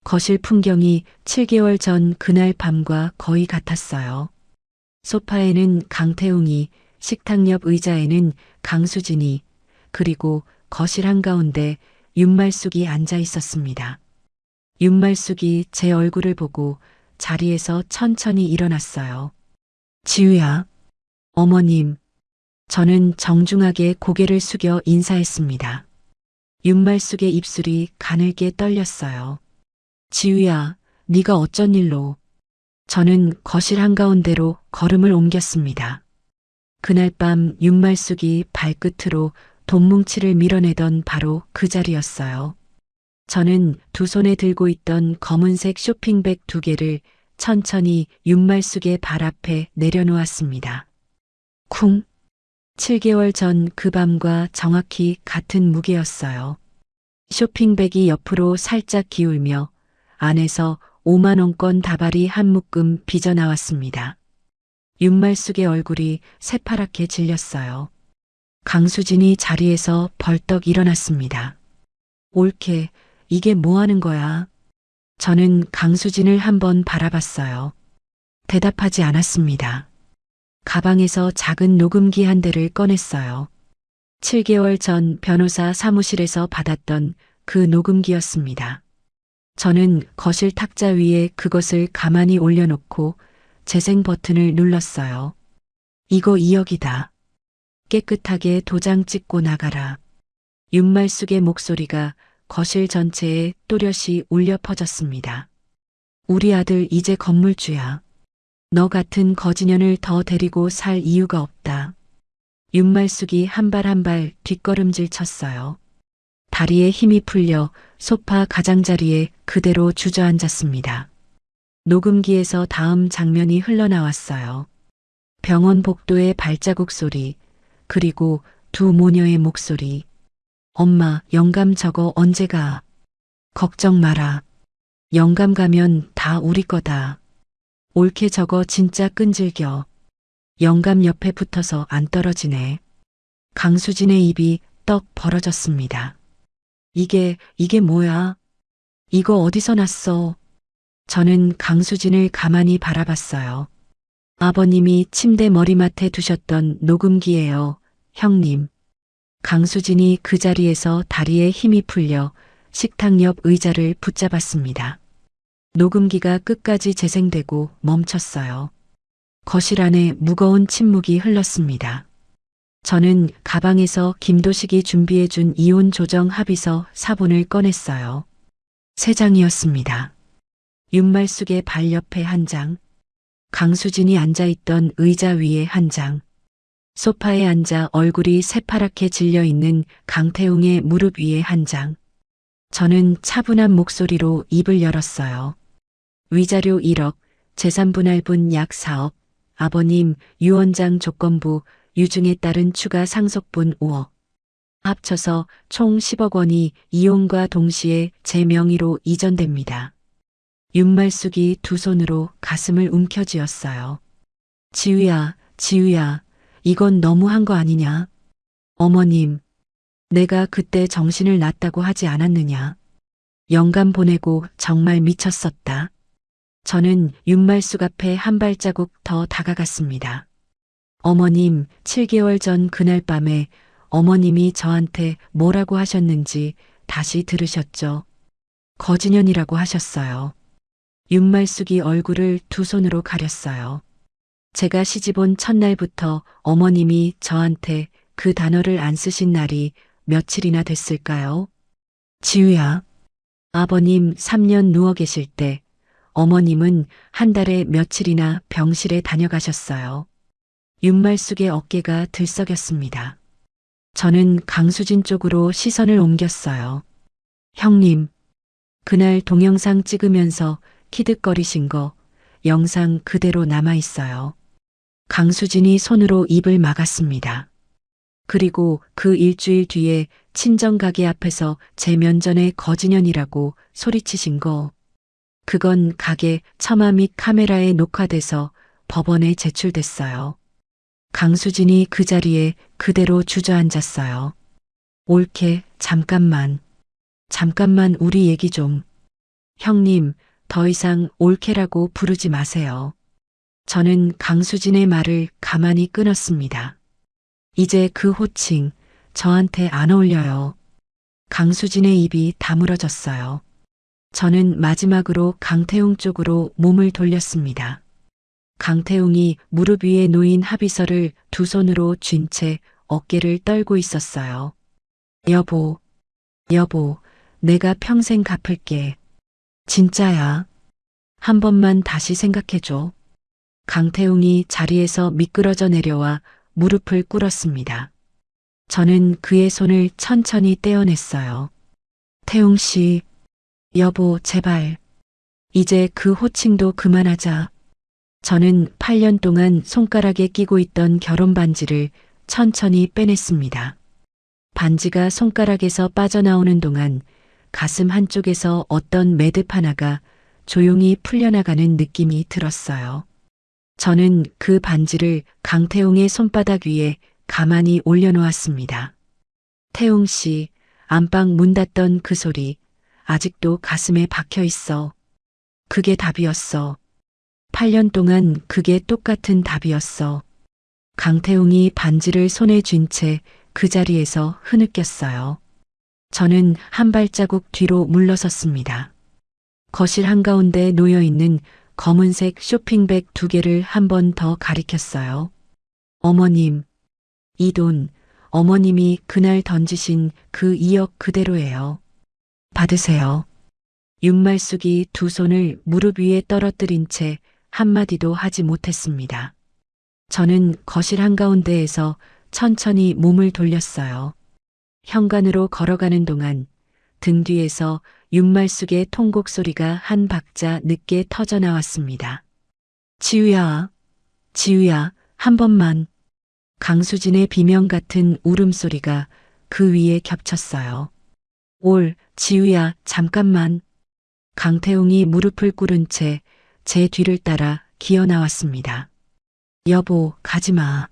거실 풍경이 7개월 전 그날 밤과 거의 같았어요. 소파에는 강태웅이, 식탁 옆 의자에는 강수진이, 그리고 거실 한가운데 윤말숙이 앉아 있었습니다. 윤말숙이 제 얼굴을 보고 자리에서 천천히 일어났어요. 지우야, 어머님. 저는 정중하게 고개를 숙여 인사했습니다. 윤말숙의 입술이 가늘게 떨렸어요. 지우야, 네가 어쩐 일로? 저는 거실 한가운데로 걸음을 옮겼습니다. 그날 밤 윤말숙이 발끝으로 돈뭉치를 밀어내던 바로 그 자리였어요. 저는 두 손에 들고 있던 검은색 쇼핑백 2개를 천천히 윤말숙의 발 앞에 내려놓았습니다. 쿵! 7개월 전 그 밤과 정확히 같은 무게였어요. 쇼핑백이 옆으로 살짝 기울며 안에서 5만 원권 다발이 한 묶음 빚어나왔습니다. 윤말숙의 얼굴이 새파랗게 질렸어요. 강수진이 자리에서 벌떡 일어났습니다. 옳게, 이게 뭐 하는 거야? 저는 강수진을 한번 바라봤어요. 대답하지 않았습니다. 가방에서 작은 녹음기 한 대를 꺼냈어요. 7개월 전 변호사 사무실에서 받았던 그 녹음기였습니다. 저는 거실 탁자 위에 그것을 가만히 올려놓고 재생 버튼을 눌렀어요. 이거 2억이다. 깨끗하게 도장 찍고 나가라. 윤말숙의 목소리가 거실 전체에 또렷이 울려 퍼졌습니다. 우리 아들 이제 건물주야. 너 같은 거지년을 더 데리고 살 이유가 없다. 윤말숙이 한 발 한 발 뒷걸음질 쳤어요. 다리에 힘이 풀려 소파 가장자리에 그대로 주저앉았습니다. 녹음기에서 다음 장면이 흘러나왔어요. 병원 복도의 발자국 소리, 그리고 두 모녀의 목소리. 엄마, 영감 저거 언제 가? 걱정 마라. 영감 가면 다 우리 거다. 옳게 저거 진짜 끈질겨. 영감 옆에 붙어서 안 떨어지네. 강수진의 입이 떡 벌어졌습니다. 이게 뭐야? 이거 어디서 났어? 저는 강수진을 가만히 바라봤어요. 아버님이 침대 머리맡에 두셨던 녹음기예요, 형님. 강수진이 그 자리에서 다리에 힘이 풀려 식탁 옆 의자를 붙잡았습니다. 녹음기가 끝까지 재생되고 멈췄어요. 거실 안에 무거운 침묵이 흘렀습니다. 저는 가방에서 김도식이 준비해준 이혼 조정 합의서 사본을 꺼냈어요. 3장이었습니다. 윤말숙의 발 옆에 1장, 강수진이 앉아있던 의자 위에 1장, 소파에 앉아 얼굴이 새파랗게 질려있는 강태웅의 무릎 위에 1장. 저는 차분한 목소리로 입을 열었어요. 위자료 1억, 재산분할분 약 4억, 아버님, 유원장 조건부, 유증에 따른 추가 상속분 5억. 합쳐서 총 10억 원이 이혼과 동시에 제 명의로 이전됩니다. 윤말숙이 두 손으로 가슴을 움켜쥐었어요. 지우야, 지우야, 이건 너무한 거 아니냐? 어머님, 내가 그때 정신을 놨다고 하지 않았느냐? 영감 보내고 정말 미쳤었다. 저는 윤말숙 앞에 한 발자국 더 다가갔습니다. 어머님, 7개월 전 그날 밤에 어머님이 저한테 뭐라고 하셨는지 다시 들으셨죠? 거지년이라고 하셨어요. 윤말숙이 얼굴을 두 손으로 가렸어요. 제가 시집온 첫날부터 어머님이 저한테 그 단어를 안 쓰신 날이 며칠이나 됐을까요? 지우야, 아버님 3년 누워 계실 때 어머님은 한 달에 며칠이나 병실에 다녀가셨어요. 윤말숙의 어깨가 들썩였습니다. 저는 강수진 쪽으로 시선을 옮겼어요. 형님, 그날 동영상 찍으면서 키득거리신 거 영상 그대로 남아 있어요. 강수진이 손으로 입을 막았습니다. 그리고 그 일주일 뒤에 친정 가게 앞에서 제 면전에 거지년이라고 소리치신 거. 그건 가게 처마 및 카메라에 녹화돼서 법원에 제출됐어요. 강수진이 그 자리에 그대로 주저앉았어요. 옳게, 잠깐만 우리 얘기 좀. 형님, 더 이상 옳게라고 부르지 마세요. 저는 강수진의 말을 가만히 끊었습니다. 이제 그 호칭 저한테 안 어울려요. 강수진의 입이 다물어졌어요. 저는 마지막으로 강태웅 쪽으로 몸을 돌렸습니다. 강태웅이 무릎 위에 놓인 합의서를 두 손으로 쥔 채 어깨를 떨고 있었어요. 여보, 내가 평생 갚을게. 진짜야. 한 번만 다시 생각해줘. 강태웅이 자리에서 미끄러져 내려와 무릎을 꿇었습니다. 저는 그의 손을 천천히 떼어냈어요. 태웅 씨, 여보, 제발. 이제 그 호칭도 그만하자. 저는 8년 동안 손가락에 끼고 있던 결혼 반지를 천천히 빼냈습니다. 반지가 손가락에서 빠져나오는 동안 가슴 한쪽에서 어떤 매듭 하나가 조용히 풀려나가는 느낌이 들었어요. 저는 그 반지를 강태웅의 손바닥 위에 가만히 올려놓았습니다. 태웅 씨, 안방 문 닫던 그 소리 아직도 가슴에 박혀 있어. 그게 답이었어. 8년 동안 그게 똑같은 답이었어. 강태웅이 반지를 손에 쥔 채 그 자리에서 흐느꼈어요. 저는 한 발자국 뒤로 물러섰습니다. 거실 한가운데 놓여있는 검은색 쇼핑백 2개를 한 번 더 가리켰어요. 어머님, 이 돈, 어머님이 그날 던지신 그 2억 그대로예요. 받으세요. 윤말숙이 두 손을 무릎 위에 떨어뜨린 채 한마디도 하지 못했습니다. 저는 거실 한가운데에서 천천히 몸을 돌렸어요. 현관으로 걸어가는 동안 등 뒤에서 윤말숙의 통곡 소리가 한 박자 늦게 터져 나왔습니다. 지우야, 한 번만. 강수진의 비명 같은 울음소리가 그 위에 겹쳤어요. 지우야, 잠깐만. 강태웅이 무릎을 꿇은 채 제 뒤를 따라 기어 나왔습니다. 여보, 가지마.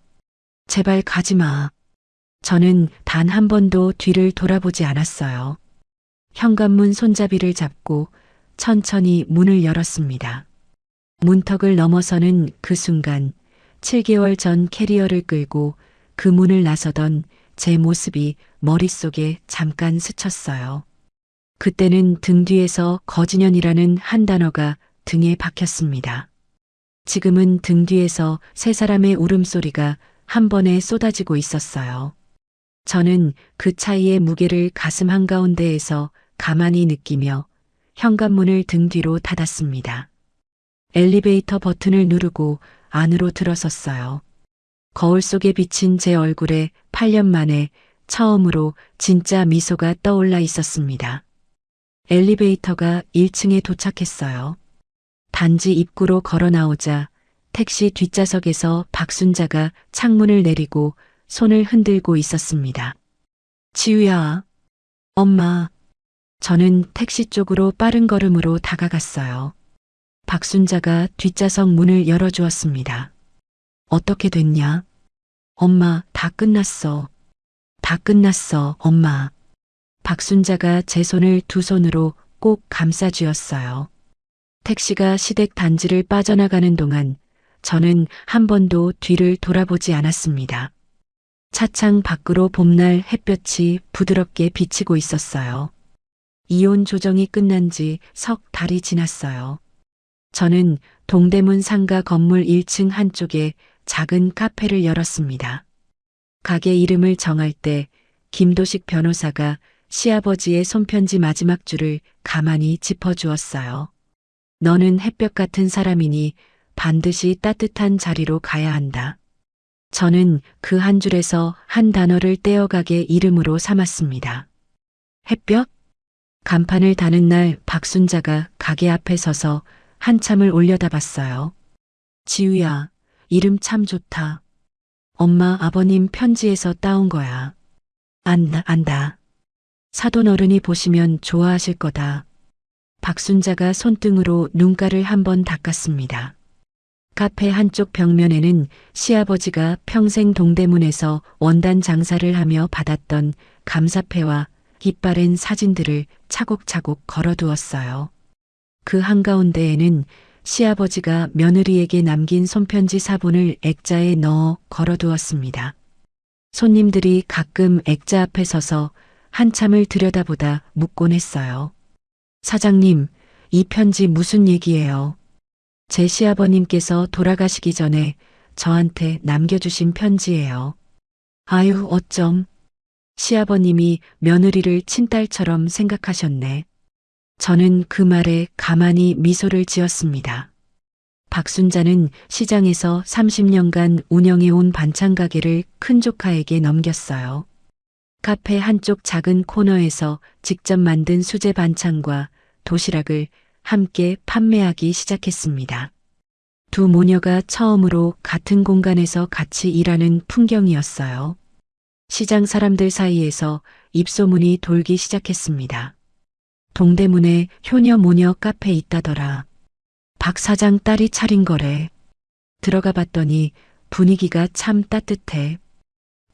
제발 가지마. 저는 단 한 번도 뒤를 돌아보지 않았어요. 현관문 손잡이를 잡고 천천히 문을 열었습니다. 문턱을 넘어서는 그 순간 7개월 전 캐리어를 끌고 그 문을 나서던 제 모습이 머릿속에 잠깐 스쳤어요. 그때는 등 뒤에서 거지년이라는 한 단어가 등에 박혔습니다. 지금은 등 뒤에서 세 사람의 울음소리가 한 번에 쏟아지고 있었어요. 저는 그 차이의 무게를 가슴 한가운데에서 가만히 느끼며 현관문을 등 뒤로 닫았습니다. 엘리베이터 버튼을 누르고 안으로 들어섰어요. 거울 속에 비친 제 얼굴에 8년 만에 처음으로 진짜 미소가 떠올라 있었습니다. 엘리베이터가 1층에 도착했어요. 단지 입구로 걸어 나오자 택시 뒷좌석에서 박순자가 창문을 내리고 손을 흔들고 있었습니다. 지우야, 엄마. 저는 택시 쪽으로 빠른 걸음으로 다가갔어요. 박순자가 뒷좌석 문을 열어주었습니다. 어떻게 됐냐? 엄마, 다 끝났어. 다 끝났어, 엄마. 박순자가 제 손을 두 손으로 꼭 감싸쥐었어요. 택시가 시댁 단지를 빠져나가는 동안 저는 한 번도 뒤를 돌아보지 않았습니다. 차창 밖으로 봄날 햇볕이 부드럽게 비치고 있었어요. 이혼 조정이 끝난 지 석 달이 지났어요. 저는 동대문 상가 건물 1층 한쪽에 작은 카페를 열었습니다. 가게 이름을 정할 때 김도식 변호사가 시아버지의 손편지 마지막 줄을 가만히 짚어주었어요. 너는 햇볕 같은 사람이니 반드시 따뜻한 자리로 가야 한다. 저는 그 한 줄에서 한 단어를 떼어가게 이름으로 삼았습니다. 햇볕? 간판을 다는 날 박순자가 가게 앞에 서서 한참을 올려다봤어요. 지우야, 이름 참 좋다. 엄마 아버님 편지에서 따온 거야. 안다. 사돈 어른이 보시면 좋아하실 거다. 박순자가 손등으로 눈가를 한번 닦았습니다. 카페 한쪽 벽면에는 시아버지가 평생 동대문에서 원단 장사를 하며 받았던 감사패와 깃바랜 사진들을 차곡차곡 걸어두었어요. 그 한가운데에는 시아버지가 며느리에게 남긴 손편지 사본을 액자에 넣어 걸어두었습니다. 손님들이 가끔 액자 앞에 서서 한참을 들여다보다 묻곤 했어요. 사장님, 이 편지 무슨 얘기예요? 제 시아버님께서 돌아가시기 전에 저한테 남겨주신 편지예요. 아유, 어쩜. 시아버님이 며느리를 친딸처럼 생각하셨네. 저는 그 말에 가만히 미소를 지었습니다. 박순자는 시장에서 30년간 운영해온 반찬 가게를 큰 조카에게 넘겼어요. 카페 한쪽 작은 코너에서 직접 만든 수제 반찬과 도시락을 함께 판매하기 시작했습니다. 두 모녀가 처음으로 같은 공간에서 같이 일하는 풍경이었어요. 시장 사람들 사이에서 입소문이 돌기 시작했습니다. 동대문에 효녀 모녀 카페 있다더라. 박 사장 딸이 차린 거래. 들어가 봤더니 분위기가 참 따뜻해.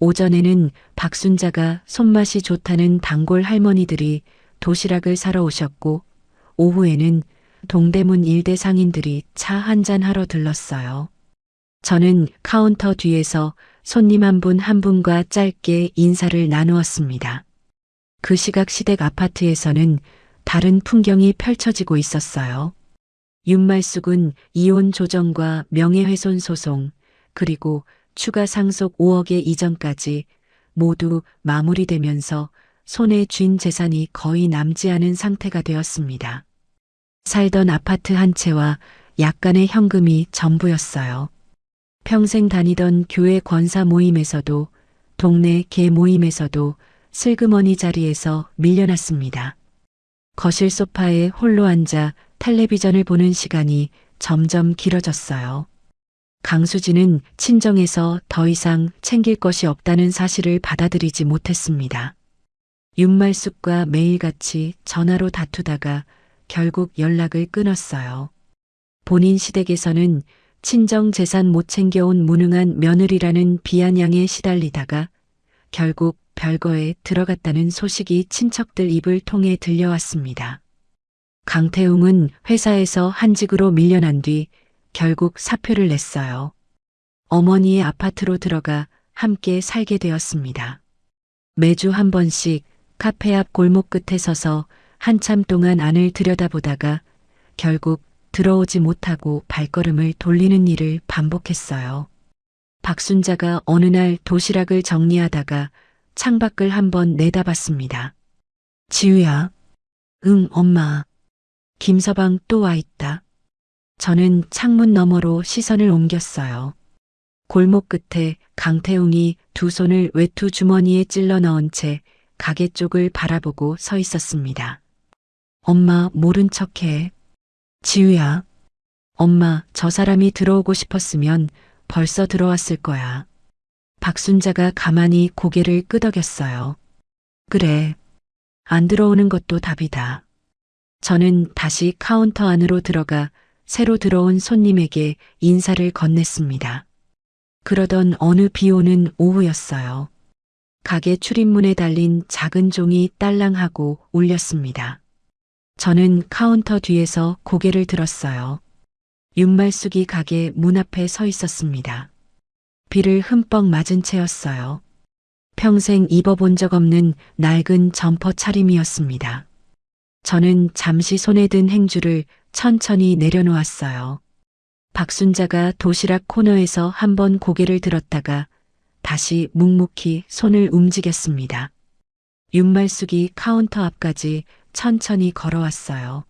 오전에는 박순자가 손맛이 좋다는 단골 할머니들이 도시락을 사러 오셨고 오후에는 동대문 일대 상인들이 차 한잔 하러 들렀어요. 저는 카운터 뒤에서 손님 한 분 한 분과 짧게 인사를 나누었습니다. 그 시각 시댁 아파트에서는 다른 풍경이 펼쳐지고 있었어요. 윤말숙은 이혼 조정과 명예훼손 소송, 그리고 추가 상속 5억의 이전까지 모두 마무리되면서 손에 쥔 재산이 거의 남지 않은 상태가 되었습니다. 살던 아파트 한 채와 약간의 현금이 전부였어요. 평생 다니던 교회 권사 모임에서도 동네 개 모임에서도 슬그머니 자리에서 밀려났습니다. 거실 소파에 홀로 앉아 텔레비전을 보는 시간이 점점 길어졌어요. 강수진은 친정에서 더 이상 챙길 것이 없다는 사실을 받아들이지 못했습니다. 윤말숙과 매일같이 전화로 다투다가 결국 연락을 끊었어요. 본인 시댁에서는 친정 재산 못 챙겨온 무능한 며느리라는 비아냥에 시달리다가 결국 별거에 들어갔다는 소식이 친척들 입을 통해 들려왔습니다. 강태웅은 회사에서 한직으로 밀려난 뒤 결국 사표를 냈어요. 어머니의 아파트로 들어가 함께 살게 되었습니다. 매주 한 번씩 카페 앞 골목 끝에 서서 한참 동안 안을 들여다보다가 결국 들어오지 못하고 발걸음을 돌리는 일을 반복했어요. 박순자가 어느 날 도시락을 정리하다가 창밖을 한번 내다봤습니다. 지우야. 응, 엄마. 김서방 또 와 있다. 저는 창문 너머로 시선을 옮겼어요. 골목 끝에 강태웅이 두 손을 외투 주머니에 찔러 넣은 채 가게 쪽을 바라보고 서 있었습니다. 엄마 모른 척해. 지우야. 엄마, 저 사람이 들어오고 싶었으면 벌써 들어왔을 거야. 박순자가 가만히 고개를 끄덕였어요. 그래. 안 들어오는 것도 답이다. 저는 다시 카운터 안으로 들어가 새로 들어온 손님에게 인사를 건넸습니다. 그러던 어느 비 오는 오후였어요. 가게 출입문에 달린 작은 종이 딸랑하고 울렸습니다. 저는 카운터 뒤에서 고개를 들었어요. 윤말숙이 가게 문 앞에 서 있었습니다. 비를 흠뻑 맞은 채였어요. 평생 입어본 적 없는 낡은 점퍼 차림이었습니다. 저는 잠시 손에 든 행주를 천천히 내려놓았어요. 박순자가 도시락 코너에서 한번 고개를 들었다가 다시 묵묵히 손을 움직였습니다. 윤말숙이 카운터 앞까지 천천히 걸어왔어요.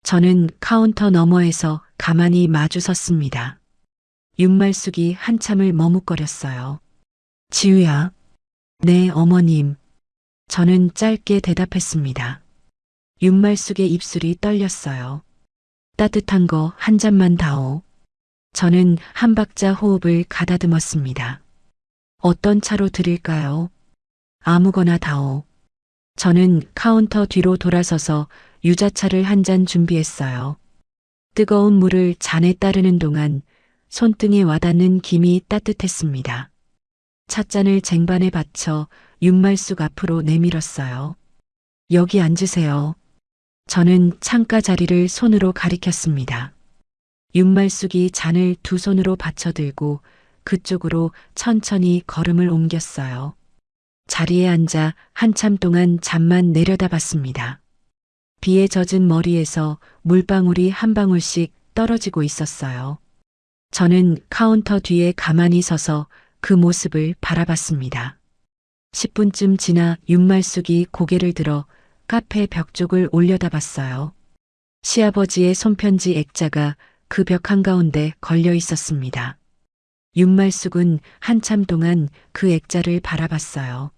저는 카운터 너머에서 가만히 마주 섰습니다. 윤말숙이 한참을 머뭇거렸어요. 지우야. 네, 어머님. 저는 짧게 대답했습니다. 윤말숙의 입술이 떨렸어요. 따뜻한 거 한 잔만 다오. 저는 한 박자 호흡을 가다듬었습니다. 어떤 차로 드릴까요? 아무거나 다오. 저는 카운터 뒤로 돌아서서 유자차를 한 잔 준비했어요. 뜨거운 물을 잔에 따르는 동안 손등에 와닿는 김이 따뜻했습니다. 찻잔을 쟁반에 받쳐 윤말숙 앞으로 내밀었어요. 여기 앉으세요. 저는 창가 자리를 손으로 가리켰습니다. 윤말숙이 잔을 두 손으로 받쳐들고 그쪽으로 천천히 걸음을 옮겼어요. 자리에 앉아 한참 동안 잠만 내려다봤습니다. 비에 젖은 머리에서 물방울이 한 방울씩 떨어지고 있었어요. 저는 카운터 뒤에 가만히 서서 그 모습을 바라봤습니다. 10분쯤 지나 윤말숙이 고개를 들어 카페 벽 쪽을 올려다봤어요. 시아버지의 손편지 액자가 그 벽 한가운데 걸려 있었습니다. 윤말숙은 한참 동안 그 액자를 바라봤어요.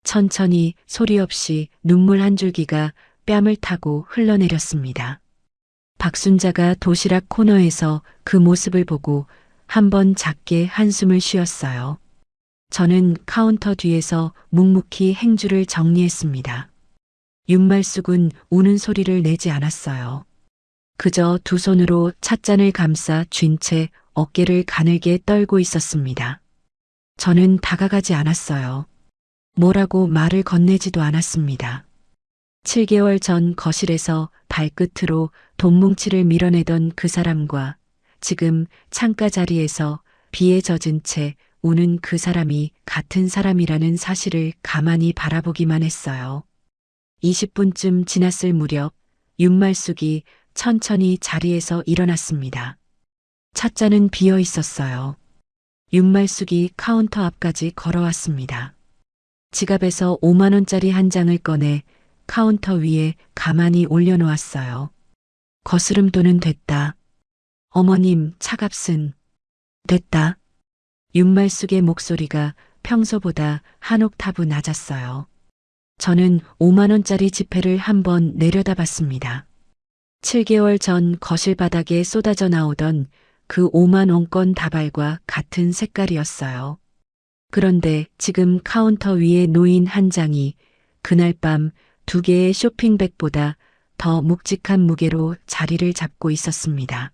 천천히 소리 없이 눈물 한 줄기가 뺨을 타고 흘러내렸습니다. 박순자가 도시락 코너에서 그 모습을 보고 한번 작게 한숨을 쉬었어요. 저는 카운터 뒤에서 묵묵히 행주를 정리했습니다. 윤말숙은 우는 소리를 내지 않았어요. 그저 두 손으로 찻잔을 감싸 쥔 채 어깨를 가늘게 떨고 있었습니다. 저는 다가가지 않았어요. 뭐라고 말을 건네지도 않았습니다. 7개월 전 거실에서 발끝으로 돈뭉치를 밀어내던 그 사람과 지금 창가 자리에서 비에 젖은 채 우는 그 사람이 같은 사람이라는 사실을 가만히 바라보기만 했어요. 20분쯤 지났을 무렵 윤말숙이 천천히 자리에서 일어났습니다. 찻잔은 비어 있었어요. 윤말숙이 카운터 앞까지 걸어왔습니다. 지갑에서 5만 원짜리 한 장을 꺼내 카운터 위에 가만히 올려놓았어요. 거스름돈은 됐다. 어머님, 차값은 됐다. 윤말숙의 목소리가 평소보다 한 옥타브 낮았어요. 저는 5만 원짜리 지폐를 한번 내려다봤습니다. 7개월 전 거실 바닥에 쏟아져 나오던 그 5만 원권 다발과 같은 색깔이었어요. 그런데 지금 카운터 위에 놓인 한 장이 그날 밤 2개의 쇼핑백보다 더 묵직한 무게로 자리를 잡고 있었습니다.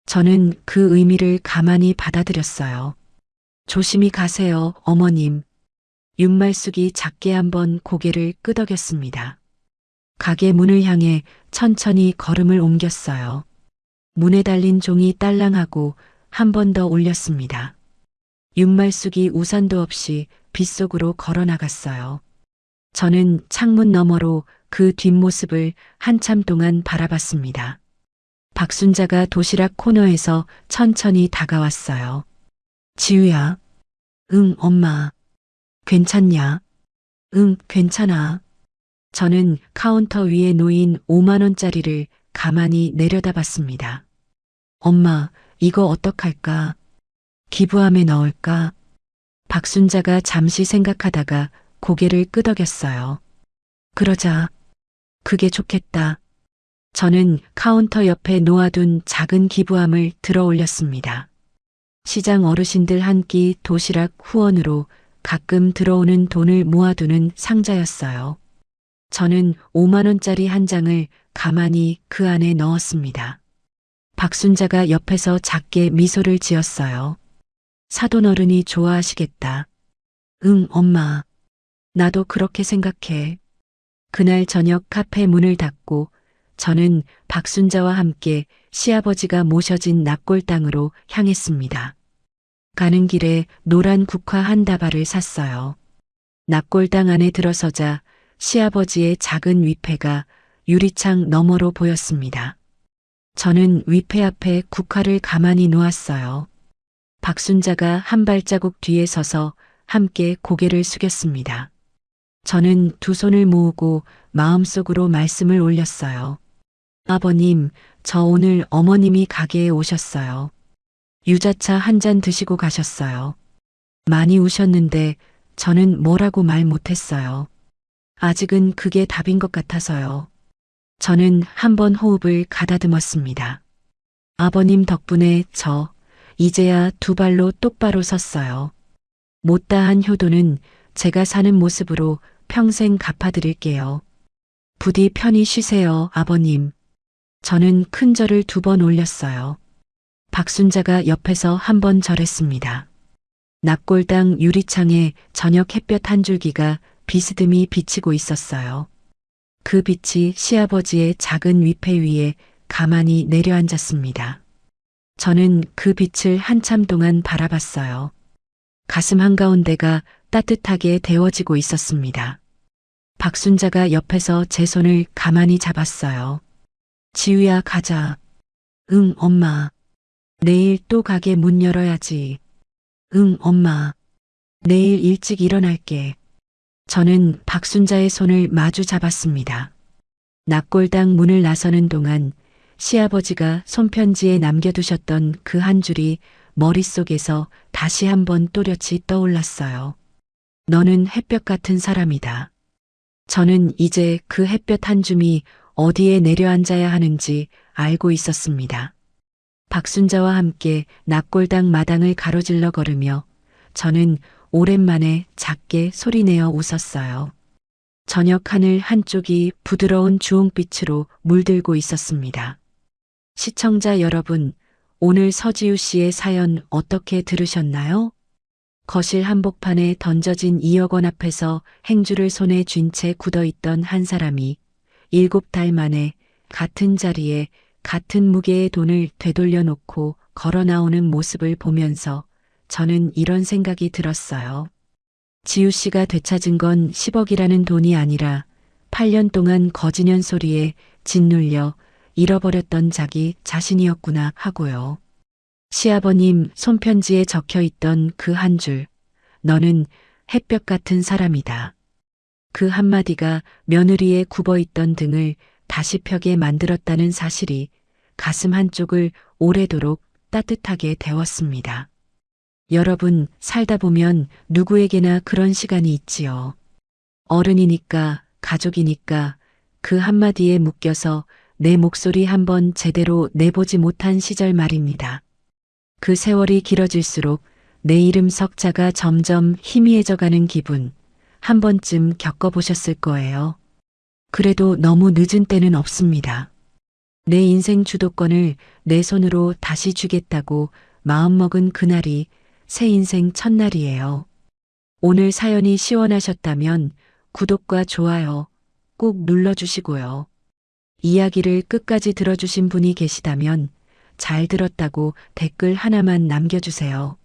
저는 그 의미를 가만히 받아들였어요. 조심히 가세요, 어머님. 윤말숙이 작게 한번 고개를 끄덕였습니다. 가게 문을 향해 천천히 걸음을 옮겼어요. 문에 달린 종이 딸랑하고 한 번 더 올렸습니다. 윤말숙이 우산도 없이 빗속으로 걸어 나갔어요. 저는 창문 너머로 그 뒷모습을 한참 동안 바라봤습니다. 박순자가 도시락 코너에서 천천히 다가왔어요. 지우야. 응, 엄마. 괜찮냐? 응, 괜찮아. 저는 카운터 위에 놓인 5만 원짜리를 가만히 내려다봤습니다. 엄마, 이거 어떡할까? 기부함에 넣을까? 박순자가 잠시 생각하다가 고개를 끄덕였어요. 그러자. 그게 좋겠다. 저는 카운터 옆에 놓아둔 작은 기부함을 들어 올렸습니다. 시장 어르신들 한 끼 도시락 후원으로 가끔 들어오는 돈을 모아두는 상자였어요. 저는 5만 원짜리 한 장을 가만히 그 안에 넣었습니다. 박순자가 옆에서 작게 미소를 지었어요. 사돈 어른이 좋아하시겠다. 응, 엄마. 나도 그렇게 생각해. 그날 저녁 카페 문을 닫고 저는 박순자와 함께 시아버지가 모셔진 납골 땅으로 향했습니다. 가는 길에 노란 국화 한 다발을 샀어요. 납골 땅 안에 들어서자 시아버지의 작은 위패가 유리창 너머로 보였습니다. 저는 위패 앞에 국화를 가만히 놓았어요. 박순자가 한 발자국 뒤에 서서 함께 고개를 숙였습니다. 저는 두 손을 모으고 마음속으로 말씀을 올렸어요. 아버님, 저 오늘 어머님이 가게에 오셨어요. 유자차 한 잔 드시고 가셨어요. 많이 우셨는데 저는 뭐라고 말 못했어요. 아직은 그게 답인 것 같아서요. 저는 한 번 호흡을 가다듬었습니다. 아버님 덕분에 저 이제야 두 발로 똑바로 섰어요. 못다한 효도는 제가 사는 모습으로 평생 갚아드릴게요. 부디 편히 쉬세요, 아버님. 저는 큰 절을 두 번 올렸어요. 박순자가 옆에서 한 번 절했습니다. 납골당 유리창에 저녁 햇볕 한 줄기가 비스듬히 비치고 있었어요. 그 빛이 시아버지의 작은 위패 위에 가만히 내려앉았습니다. 저는 그 빛을 한참 동안 바라봤어요. 가슴 한가운데가 따뜻하게 데워지고 있었습니다. 박순자가 옆에서 제 손을 가만히 잡았어요. 지우야, 가자. 응, 엄마. 내일 또 가게 문 열어야지. 응, 엄마. 내일 일찍 일어날게. 저는 박순자의 손을 마주 잡았습니다. 납골당 문을 나서는 동안 시아버지가 손편지에 남겨두셨던 그 한 줄이 머릿속에서 다시 한번 또렷이 떠올랐어요. 너는 햇볕 같은 사람이다. 저는 이제 그 햇볕 한 줌이 어디에 내려앉아야 하는지 알고 있었습니다. 박순자와 함께 납골당 마당을 가로질러 걸으며 저는 오랜만에 작게 소리내어 웃었어요. 저녁 하늘 한쪽이 부드러운 주홍빛으로 물들고 있었습니다. 시청자 여러분, 오늘 서지우 씨의 사연 어떻게 들으셨나요? 거실 한복판에 던져진 2억 원 앞에서 행주를 손에 쥔 채 굳어있던 한 사람이 7달 만에 같은 자리에 같은 무게의 돈을 되돌려 놓고 걸어 나오는 모습을 보면서 저는 이런 생각이 들었어요. 지우 씨가 되찾은 건 10억이라는 돈이 아니라 8년 동안 거지년 소리에 짓눌려 잃어버렸던 자기 자신이었구나 하고요. 시아버님 손편지에 적혀 있던 그 한 줄, 너는 햇볕 같은 사람이다. 그 한마디가 며느리의 굽어있던 등을 다시 펴게 만들었다는 사실이 가슴 한쪽을 오래도록 따뜻하게 데웠습니다. 여러분, 살다 보면 누구에게나 그런 시간이 있지요. 어른이니까, 가족이니까 그 한마디에 묶여서 내 목소리 한번 제대로 내보지 못한 시절 말입니다. 그 세월이 길어질수록 내 이름 석자가 점점 희미해져 가는 기분, 한 번쯤 겪어보셨을 거예요. 그래도 너무 늦은 때는 없습니다. 내 인생 주도권을 내 손으로 다시 쥐겠다고 마음먹은 그날이 새 인생 첫날이에요. 오늘 사연이 시원하셨다면 구독과 좋아요 꼭 눌러주시고요. 이야기를 끝까지 들어주신 분이 계시다면 잘 들었다고 댓글 하나만 남겨주세요.